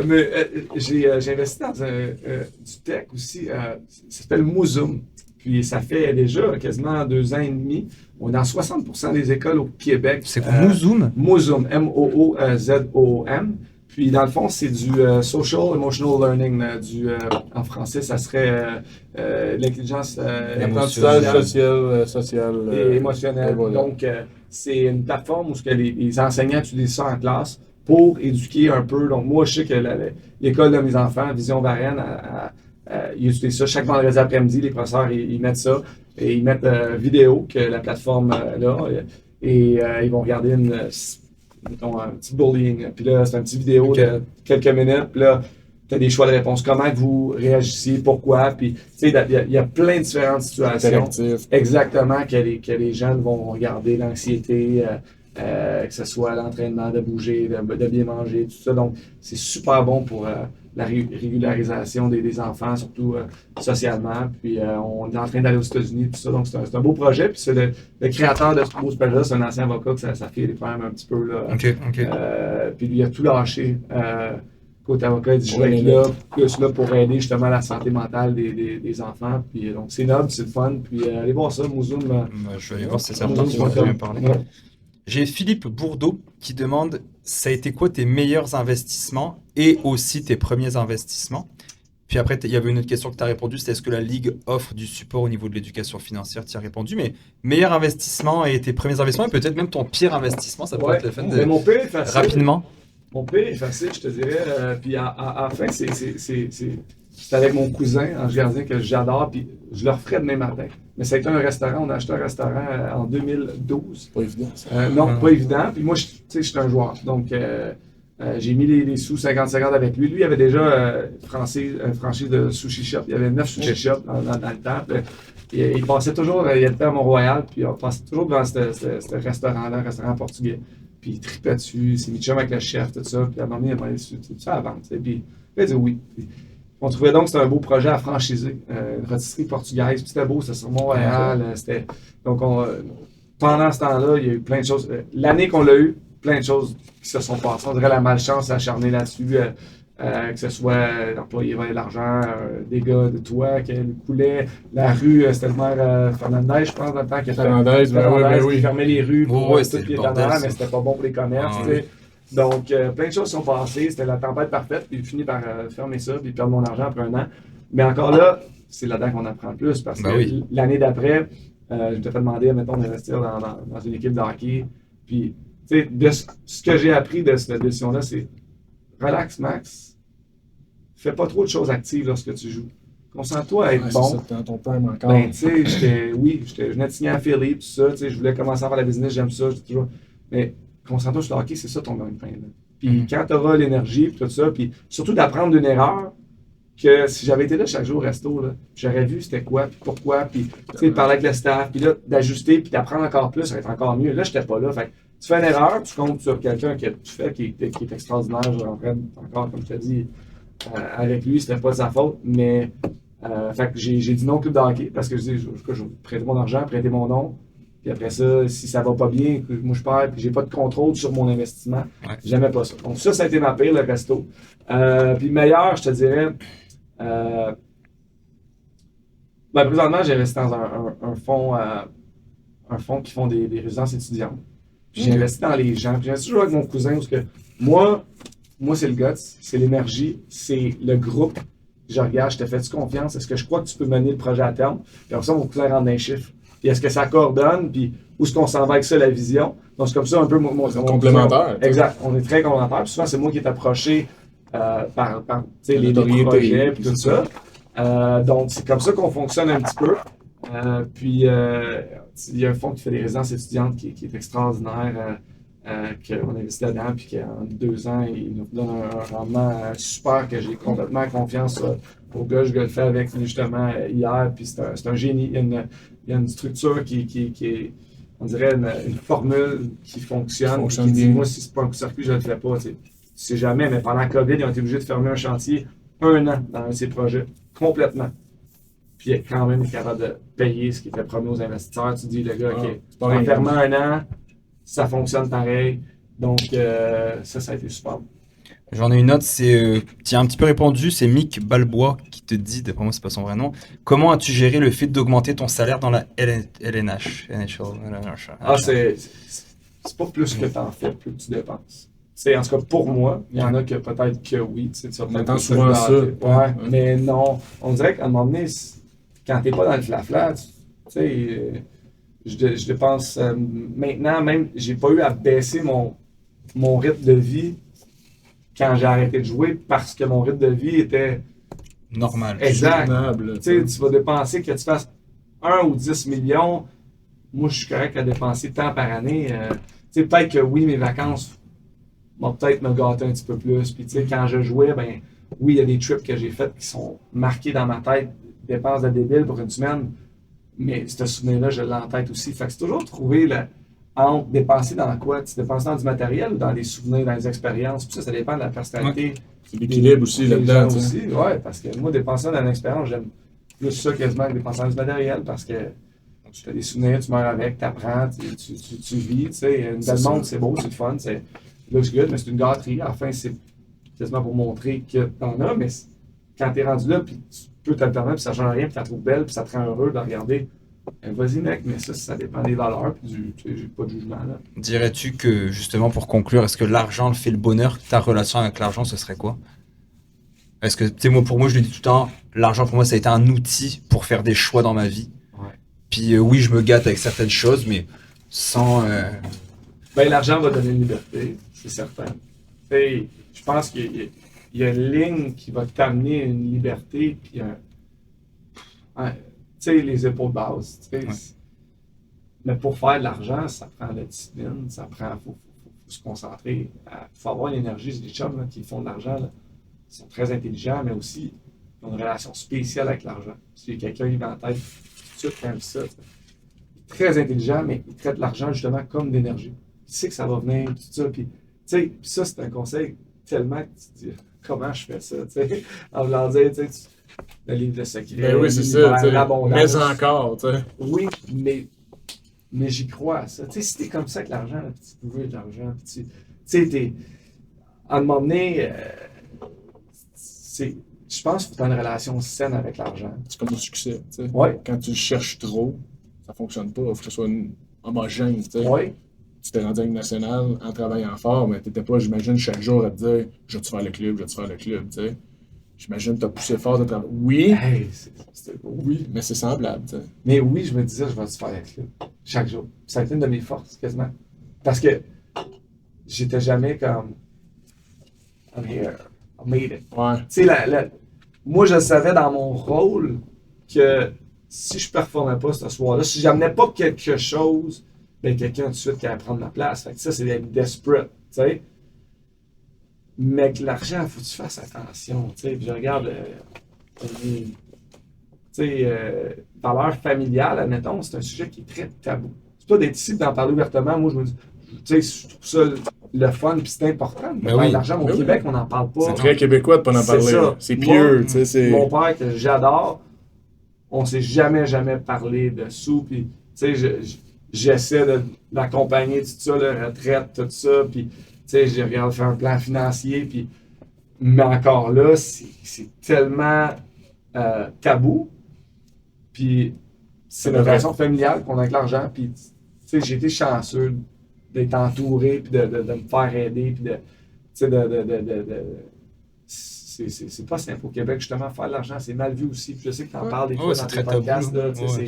Speaker 2: Mais j'ai investi dans du tech aussi. Ça s'appelle Mozoom. Puis ça fait déjà quasiment 2 ans et demi. On est dans 60% des écoles au Québec.
Speaker 1: C'est quoi, Mozoom?
Speaker 2: Mozoom, M-O-O-Z-O-O-M. Puis dans le fond, c'est du social emotional learning. En français, ça serait l'intelligence
Speaker 3: l'apprentissage social
Speaker 2: et émotionnel.
Speaker 3: Voilà.
Speaker 2: Donc, c'est une plateforme où les enseignants utilisent ça en classe pour éduquer un peu. Donc, moi, je sais que l'école de mes enfants, Vision Varennes, ils utilisent ça chaque vendredi après-midi. Les professeurs, ils mettent ça et ils mettent vidéo que la plateforme là et ils vont regarder mettons, un petit bullying. Puis là, c'est un petit vidéo de quelques minutes. Puis là, tu as des choix de réponse. Comment vous réagissez? Pourquoi? Puis, tu sais, il y a plein de différentes situations.
Speaker 3: Interactif.
Speaker 2: Exactement, que les jeunes vont regarder l'anxiété, que ce soit l'entraînement de bouger, de bien manger, tout ça. Donc, c'est super bon pour la régularisation des enfants, surtout socialement. Puis, on est en train d'aller aux États-Unis, tout ça. Donc, c'est un beau projet. Puis, c'est le créateur de ce beau projet-là, c'est un ancien avocat, que ça fait des problèmes un petit peu. Là.
Speaker 1: OK.
Speaker 2: Puis, lui, il a tout lâché. Côté avocat, il dit, je vais être là, plus là pour aider justement la santé mentale des enfants. Puis, donc, c'est noble, c'est le fun. Puis, allez voir ça, Mozoom.
Speaker 1: Je vais aller voir si c'est certain qu'ils vont très bien parler.
Speaker 2: Ouais.
Speaker 1: J'ai Philippe Bourdeau qui demande ça a été quoi tes meilleurs investissements et aussi tes premiers investissements. Puis après, il y avait une autre question que tu as répondu, c'était est-ce que la Ligue offre du support au niveau de l'éducation financière? Tu as répondu, mais meilleur investissement et tes premiers investissements et peut-être même ton pire investissement, ça pourrait être le fait de...
Speaker 2: Mais mon pire est facile.
Speaker 1: Rapidement.
Speaker 2: Mon pire est facile, je te dirais. Puis à la fin, c'est avec mon cousin, Ange Gardien, que j'adore, puis je le referais demain matin. Mais ça a été un restaurant, on a acheté un restaurant en 2012.
Speaker 3: Pas évident, ça.
Speaker 2: Non, pas évident. Puis moi, tu sais, je suis un joueur. Donc, j'ai mis les sous 50-50 avec lui. Lui, il avait déjà une franchise de sushi shop. Il y avait 9 sushi shops dans le temps. Puis, il passait toujours, il était à Mont-Royal, puis on passait toujours devant ce restaurant-là, un restaurant portugais. Puis il tripait dessus, il s'est mis de chum avec le chef, tout ça. Puis à un moment donné, il m'a dit, tu ça à vendre, tu sais. Puis il a dit oui. Puis, on trouvait donc que c'était un beau projet à franchiser, une rôtisserie portugaise. Puis c'était beau, c'était sur Montréal. Donc, pendant ce temps-là, il y a eu plein de choses. L'année qu'on l'a eu, plein de choses qui se sont passées. On dirait la malchance acharnée là-dessus. Que ce soit l'employé volait l'argent, des gars de toit qui coulaient, la rue, c'était le maire Fernandez, je pense, dans le temps, qui fermait les rues pour tout les dernières, mais c'était pas bon pour les commerces. Donc, plein de choses sont passées, c'était la tempête parfaite, puis j'ai fini par fermer ça, puis perdre mon argent après 1 an. Mais encore là, c'est là-dedans qu'on apprend plus, parce que l'année d'après, je m'étais fait demander, mettons, d'investir dans une équipe de hockey. Puis, tu sais, ce que j'ai appris de cette décision-là, c'est relax, Max. Fais pas trop de choses actives lorsque tu joues. Concentre-toi à être bon.
Speaker 3: C'est ça, dans ton prime encore.
Speaker 2: Ben, tu sais, je venais de signer à Philippe, tout ça, tu sais, je voulais commencer à faire la business, j'aime ça, toujours. Mais concentre-toi sur le hockey, c'est ça ton gagne-pain. Puis quand tu auras l'énergie, puis tout ça, puis surtout d'apprendre d'une erreur, que si j'avais été là chaque jour au resto, là, j'aurais vu c'était quoi, puis pourquoi, puis tu sais, parler avec le staff, puis là, d'ajuster, puis d'apprendre encore plus, ça va être encore mieux. Là, j'étais pas là. Fait tu fais une erreur, tu comptes sur quelqu'un qui est extraordinaire, genre, encore, comme je te dis, avec lui, c'était pas de sa faute, mais fait que j'ai dit non au club de hockey parce que je vais prêter mon argent, prêter mon nom, puis après ça, si ça va pas bien, moi je perds, puis j'ai pas de contrôle sur mon investissement, j'aimais pas ça. Donc ça a été ma pire, le resto. Puis meilleur, je te dirais, ben, présentement, j'ai investi dans un fonds qui font des résidences étudiantes. Puis j'ai investi dans les gens. Puis j'ai investi toujours avec mon cousin parce que moi, c'est le guts, c'est l'énergie, c'est le groupe. Je regarde, je te fais-tu confiance? Est-ce que je crois que tu peux mener le projet à terme? Puis après ça, mon cousin rentre dans les chiffres. Puis est-ce que ça coordonne? Puis où est-ce qu'on s'en va avec ça, la vision? Donc c'est comme ça un peu mon
Speaker 3: complémentaire.
Speaker 2: Exact. On est très complémentaires. Puis souvent, c'est moi qui est approché par les projets et tout ça. Donc c'est comme ça qu'on fonctionne un petit peu. Puis il y a un fonds qui fait des résidences étudiantes qui est extraordinaire. Qu'on investit là-dedans, puis qu'en 2 ans, il nous donne un rendement super, que j'ai complètement confiance au gars, je golfais avec lui justement hier, puis c'est un génie. Il y a une structure qui est, on dirait, une formule qui fonctionne. Qui dit, moi, si c'est pas un coup de circuit, je ne le fais pas. Tu sais jamais, mais pendant la COVID, ils ont été obligés de fermer un chantier 1 an dans un de ces projets, complètement. Puis il est quand même capable de payer ce qui était promis aux investisseurs. Tu dis, le gars, OK, en fermant 1 an, ça fonctionne pareil. Donc, ça a été super.
Speaker 1: J'en ai une autre, tu as un petit peu répondu, c'est Mick Balbois qui te dit, d'après moi c'est pas son vrai nom, comment as-tu géré le fait d'augmenter ton salaire dans la LNH?
Speaker 2: Ah, c'est pas plus que t'en fais, plus que tu dépenses. En tout cas, pour moi, il y en a que peut-être que oui.
Speaker 3: On entend souvent ça.
Speaker 2: Ouais, mais non. On dirait qu'à un moment donné, quand t'es pas dans le flafla, tu sais, je dépense maintenant, même, j'ai pas eu à baisser mon rythme de vie quand j'ai arrêté de jouer parce que mon rythme de vie était
Speaker 1: normal.
Speaker 2: Exact. Tu vas dépenser, que tu fasses 1 ou 10 millions. Moi, je suis correct à dépenser tant par année. Peut-être que oui, mes vacances vont peut-être me gâter un petit peu plus. Puis, quand je jouais, ben oui, il y a des trips que j'ai faits qui sont marqués dans ma tête, dépenses de débile pour une semaine. Mais ce souvenir-là, je l'ai en tête aussi. Fait que c'est toujours trouver entre dépenser dans quoi? Tu dépenses dans du matériel ou dans des souvenirs, dans des expériences? Puis ça dépend de la personnalité.
Speaker 3: Ouais. C'est l'équilibre aussi là-dedans.
Speaker 2: Oui, parce que moi, dépenser dans une expérience, j'aime plus ça quasiment que dépenser dans du matériel parce que tu as des souvenirs, tu meurs avec, tu apprends, tu vis. Une belle montre, c'est beau, c'est le fun, c'est looks good, mais c'est une gâterie. À la fin, c'est quasiment pour montrer que tu en as, mais quand tu es rendu là, puis tu peux te le permettre, puis ça ne change rien, puis tu la trouves belle, puis ça te rend heureux de regarder. Vas-y, mec, mais ça dépend des valeurs, puis j'ai pas de jugement là.
Speaker 1: Dirais-tu que, justement, pour conclure, est-ce que l'argent fait le bonheur? Ta relation avec l'argent, ce serait quoi? Est-ce que, tu sais, pour moi, je le dis tout le temps, l'argent, pour moi, ça a été un outil pour faire des choix dans ma vie.
Speaker 2: Ouais.
Speaker 1: Puis, oui, je me gâte avec certaines choses, mais sans.
Speaker 2: Ben, l'argent va donner une liberté, c'est certain. Je pense qu'il y a une ligne qui va t'amener une liberté, puis les épaules basses. Ouais. Mais pour faire de l'argent, ça prend de la discipline, faut se concentrer. Il faut avoir l'énergie. Les chums là, qui font de l'argent, là, ils sont très intelligents, mais aussi ils ont une relation spéciale avec l'argent. Si quelqu'un qui va en tête, tout de suite, quand il dit ça, il est très intelligent, mais il traite l'argent justement comme de l'énergie. Il sait que ça va venir, tout ça. Puis ça, c'est un conseil tellement que tu te dis comment je fais ça, en voulant dire, le livre de secret,
Speaker 3: ben oui, c'est ça,
Speaker 2: l'abondance.
Speaker 3: Mais encore, tu sais.
Speaker 2: Oui, mais j'y crois à ça. Si t'es comme ça avec l'argent, là, tu veux de l'argent, tu sais, à un moment donné, je pense qu'il faut avoir une relation saine avec l'argent.
Speaker 3: C'est comme le succès, tu sais.
Speaker 2: Ouais.
Speaker 3: Quand tu le cherches trop, ça fonctionne pas. Il faut que ce soit homogène, tu sais.
Speaker 2: Ouais.
Speaker 3: Tu t'es rendu à une nationale en travaillant fort, mais t'étais pas, j'imagine, chaque jour à te dire « Je vais-tu faire le club, tu sais. J'imagine que tu as poussé fort de travailler. Oui,
Speaker 2: hey,
Speaker 3: oui, mais c'est semblable. T'sais.
Speaker 2: Mais oui, je me disais, je vais te faire le club chaque jour. Ça a été une de mes forces, quasiment. Parce que j'étais jamais comme I'm here, I made it.
Speaker 3: Ouais.
Speaker 2: Tu sais, moi, je savais dans mon rôle que si je performais pas ce soir-là, si j'amenais pas quelque chose, ben quelqu'un tout de suite qui allait prendre ma place. Fait que ça, c'est d'être desperate, tu sais. Mais avec l'argent, il faut que tu fasses attention. Puis je regarde, valeur familiale, admettons, c'est un sujet qui est très tabou. C'est pas d'être ici et d'en parler ouvertement. Moi, je me dis, je trouve ça le fun puis c'est important.
Speaker 1: Ben oui.
Speaker 2: L'argent au Québec, on n'en parle pas.
Speaker 3: C'est très québécois de pas en parler. C'est pieux.
Speaker 2: Mon père, que j'adore, on s'est jamais parlé de sous. Puis, j'essaie de l'accompagner, tout ça, la retraite, tout ça. Puis, j'ai regardé faire un plan financier, puis, mais encore là, c'est tellement tabou. Puis c'est une relation familiale qu'on a avec l'argent. Puis j'ai été chanceux d'être entouré, puis de me faire aider, puis c'est pas simple au Québec, justement, faire de l'argent, c'est mal vu aussi. Puis je sais que tu en parles des fois dans tes podcasts.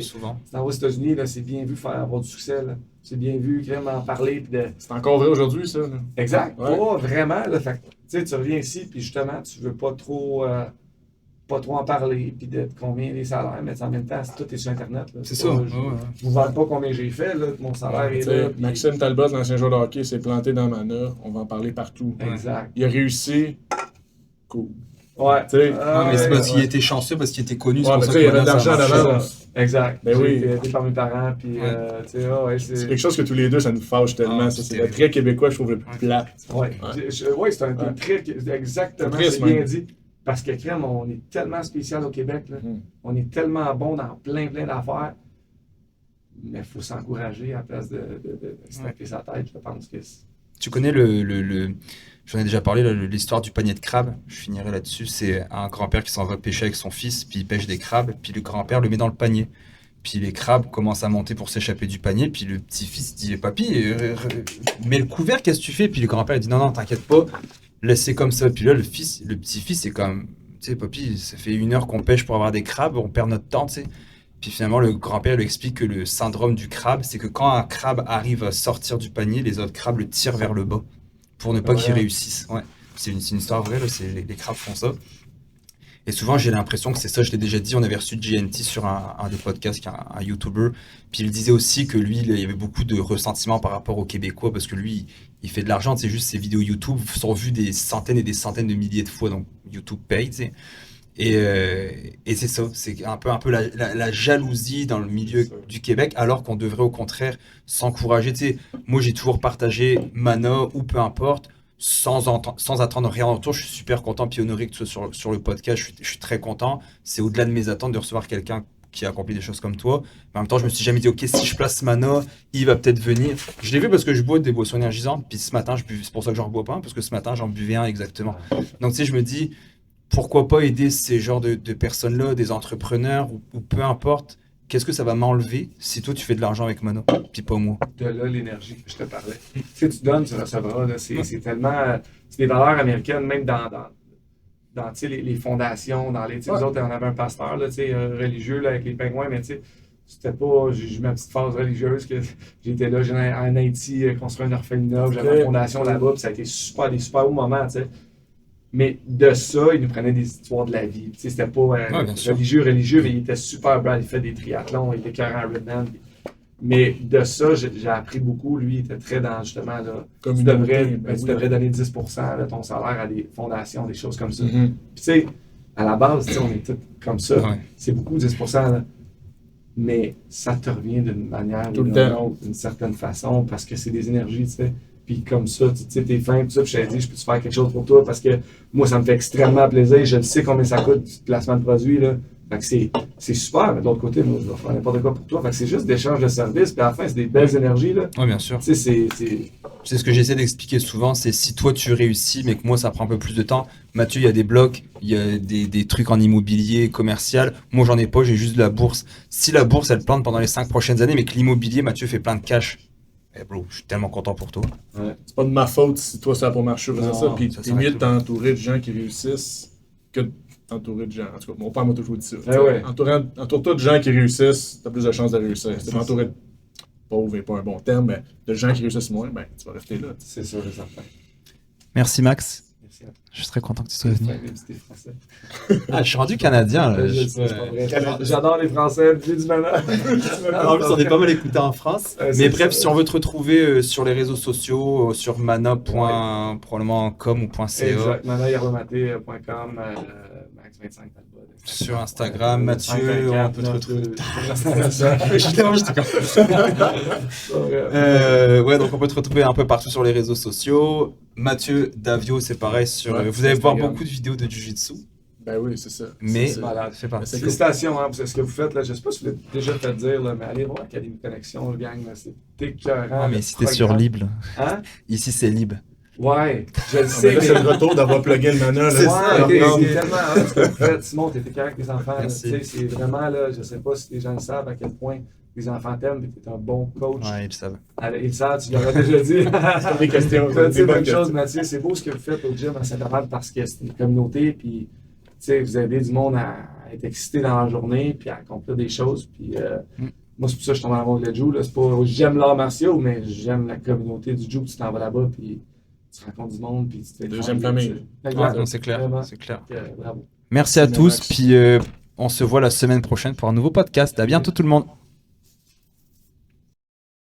Speaker 1: Souvent.
Speaker 2: Aux États-Unis, c'est bien vu avoir du succès. Là. C'est bien vu, vraiment en parler. Puis
Speaker 3: c'est encore vrai aujourd'hui, ça. Là.
Speaker 2: Exact. Ouais. Oh, vraiment. Là, fait, tu reviens ici, puis justement, tu veux pas trop en parler, puis de combien les salaires, mais en même temps, tout est sur Internet. Là.
Speaker 1: C'est ça.
Speaker 2: Je vous vends pas combien j'ai fait, là, mon salaire est là. Puis...
Speaker 3: Maxime Talbot, l'ancien joueur de hockey, s'est planté dans Mana. On va en parler partout.
Speaker 2: Exact.
Speaker 3: Il a réussi. Cool.
Speaker 2: Ouais.
Speaker 1: Mais c'est parce qu'il était chanceux, parce qu'il était connu.
Speaker 3: Ouais, mais tu sais, il y avait de l'argent à l'avance.
Speaker 2: Exact.
Speaker 3: Ben oui.
Speaker 2: J'ai été aidé par mes parents, puis tu sais,
Speaker 3: c'est quelque chose que tous les deux, ça nous fâche tellement. Ça, c'est le trait québécois, je trouve, le plus plat.
Speaker 2: Oui, c'est un trait, exactement, c'est bien dit. Parce que, crème, on est tellement spécial au Québec, là. On est tellement bon dans plein d'affaires. Mais il faut s'encourager à la place de se taper sa tête, je pense que c'est...
Speaker 1: Tu connais j'en ai déjà parlé, l'histoire du panier de crabes. Je finirai là-dessus. C'est un grand-père qui s'en va pêcher avec son fils, puis il pêche des crabes, puis le grand-père le met dans le panier. Puis les crabes commencent à monter pour s'échapper du panier, puis le petit-fils dit « Papy, mets le couvert, qu'est-ce que tu fais ?» Puis le grand-père dit « Non, t'inquiète pas, laissez comme ça. » Puis là, le petit-fils, c'est comme « Tu sais, papy, ça fait 1 heure qu'on pêche pour avoir des crabes, on perd notre temps, tu sais. » Puis finalement, le grand-père lui explique que le syndrome du crabe, c'est que quand un crabe arrive à sortir du panier, les autres crabes le tirent vers le bas pour ne pas qu'il réussisse. Ouais. C'est une histoire vraie, là, les crabes font ça. Et souvent, j'ai l'impression que c'est ça, je l'ai déjà dit, on avait reçu GNT sur un des podcasts, qui est un YouTuber, puis il disait aussi que lui, il y avait beaucoup de ressentiment par rapport aux Québécois, parce que lui, il fait de l'argent, c'est juste ses vidéos YouTube sont vues des centaines et des centaines de milliers de fois, donc YouTube paye, tu sais. Et c'est ça, c'est un peu la jalousie dans le milieu du Québec, alors qu'on devrait au contraire s'encourager. Tu sais, moi, j'ai toujours partagé Mana ou peu importe, sans attendre rien en retour. Je suis super content, puis honoré que tu sois sur le podcast. Je suis très content. C'est au-delà de mes attentes de recevoir quelqu'un qui a accompli des choses comme toi. Mais en même temps, je me suis jamais dit, OK, si je place Mana, il va peut-être venir. Je l'ai vu parce que je bois des boissons énergisantes, puis ce matin, c'est pour ça que j'en bois pas un, parce que ce matin, j'en buvais un exactement. Donc, tu sais, je me dis, pourquoi pas aider ces genres de personnes-là, des entrepreneurs ou peu importe. Qu'est-ce que ça va m'enlever si toi tu fais de l'argent avec Mana, puis pas moi?
Speaker 2: De là, l'énergie que je te parlais. Si tu donnes, tu recevras. C'est tellement. C'est des valeurs américaines, même dans les fondations, dans les. Nous autres, on avait un pasteur là, religieux là, avec les pingouins, mais tu sais, c'était pas. J'ai eu ma petite phase religieuse que j'étais là, j'ai en Haïti construit un orphelinat, j'avais une fondation là-bas, puis ça a été des super hauts moments, tu sais. Mais de ça, il nous prenait des histoires de la vie. Tu sais, c'était pas religieux, mais il était super brave. Il fait des triathlons, il était carré en Redman. Mais de ça, j'ai appris beaucoup. Lui, il était très dans justement, là, tu devrais donner 10% de ton salaire à des fondations, des choses comme ça. Puis tu sais, à la base, on est tous comme ça. Ouais. C'est beaucoup, 10%. Là. Mais ça te revient d'une manière ou d'une autre, d'une certaine façon, parce que c'est des énergies, tu sais. Puis comme ça, tu sais, t'es fin, tout ça, puis je t'ai dit, je peux-tu faire quelque chose pour toi, parce que moi, ça me fait extrêmement plaisir, je le sais combien ça coûte, du placement de produit, là. Fait que c'est super, mais de l'autre côté, moi, je vais faire n'importe quoi pour toi. Fait que c'est juste d'échange de services, puis à la fin, c'est des belles énergies, là.
Speaker 1: Oui, bien sûr.
Speaker 2: Tu sais,
Speaker 1: c'est ce que j'essaie d'expliquer souvent, c'est si toi tu réussis, mais que moi ça prend un peu plus de temps. Mathieu, il y a des blocs, il y a des trucs en immobilier, commercial. Moi, j'en ai pas, j'ai juste de la bourse. Si la bourse, elle plante pendant les 5 prochaines années, mais que l'immobilier, Mathieu fait plein de cash. Eh bro, je suis tellement content pour toi.
Speaker 3: Ouais. C'est pas de ma faute si toi ça a pas marché. Ça. Puis c'est mieux de t'entourer de gens qui réussissent que de t'entourer de gens. En tout cas, mon père m'a toujours dit ça. Entoure-toi de gens qui réussissent, t'as plus de chances de réussir. Si t'es entouré de pauvres et pas un bon terme, mais de gens qui réussissent moins, ben tu vas rester là.
Speaker 2: C'est sûr, c'est certain.
Speaker 1: Merci Max. Je suis très content que tu sois venu. Je suis rendu canadien. Là.
Speaker 2: J'adore les Français, j'ai du malheur.
Speaker 1: En plus, on est pas mal écouté en France. Mais bref, si on veut te retrouver sur les réseaux sociaux, sur mana.probablement com ou .ca.
Speaker 2: Exact, manayarlomaté.com, max25
Speaker 1: sur Instagram, Mathieu, on peut te retrouver. Ouais, donc on peut te retrouver un peu partout sur les réseaux sociaux. Mathieu Davio, c'est pareil. Vous allez voir beaucoup de vidéos de Jiu-Jitsu.
Speaker 3: Ben oui, c'est ça.
Speaker 1: Mais
Speaker 2: c'est parti. Félicitations, hein, parce que vous faites, là, je sais pas si vous l'avez déjà fait dire, là, mais allez voir l'Académie Connexion, le gang, c'est écœurant.
Speaker 1: Ah, mais ici, t'es sur Libre. Hein? Ici, c'est Libre.
Speaker 2: Ouais, je le sais.
Speaker 3: Là, c'est le retour d'avoir plugué le mana.
Speaker 2: C'est tellement ce que vous faites. Simon, t'es écœurant avec tes enfants. C'est vraiment, là, je sais pas si les gens le savent à quel point les enfants t'aiment, mais t'es un bon coach.
Speaker 1: Ouais, ils le savent.
Speaker 2: Ils le savent, tu leur as déjà dit.
Speaker 3: C'est des questions.
Speaker 2: C'est bonne chose, Mathieu. C'est beau ce que vous faites au gym à Saint-Amand parce que c'est une communauté, puis vous aidez du monde à être excité dans la journée, puis à accomplir des choses. Puis moi, c'est pour ça que je tombe en amour avec le Jiu. C'est pas j'aime l'art martiaux, mais j'aime la communauté du Jiu. Tu t'en vas là-bas, puis tu rencontres du monde, puis tu te fais
Speaker 3: deuxième famille.
Speaker 1: C'est clair. C'est clair.
Speaker 2: Bravo.
Speaker 1: Merci à tous, puis on se voit la semaine prochaine pour un nouveau podcast. À bientôt tout le monde.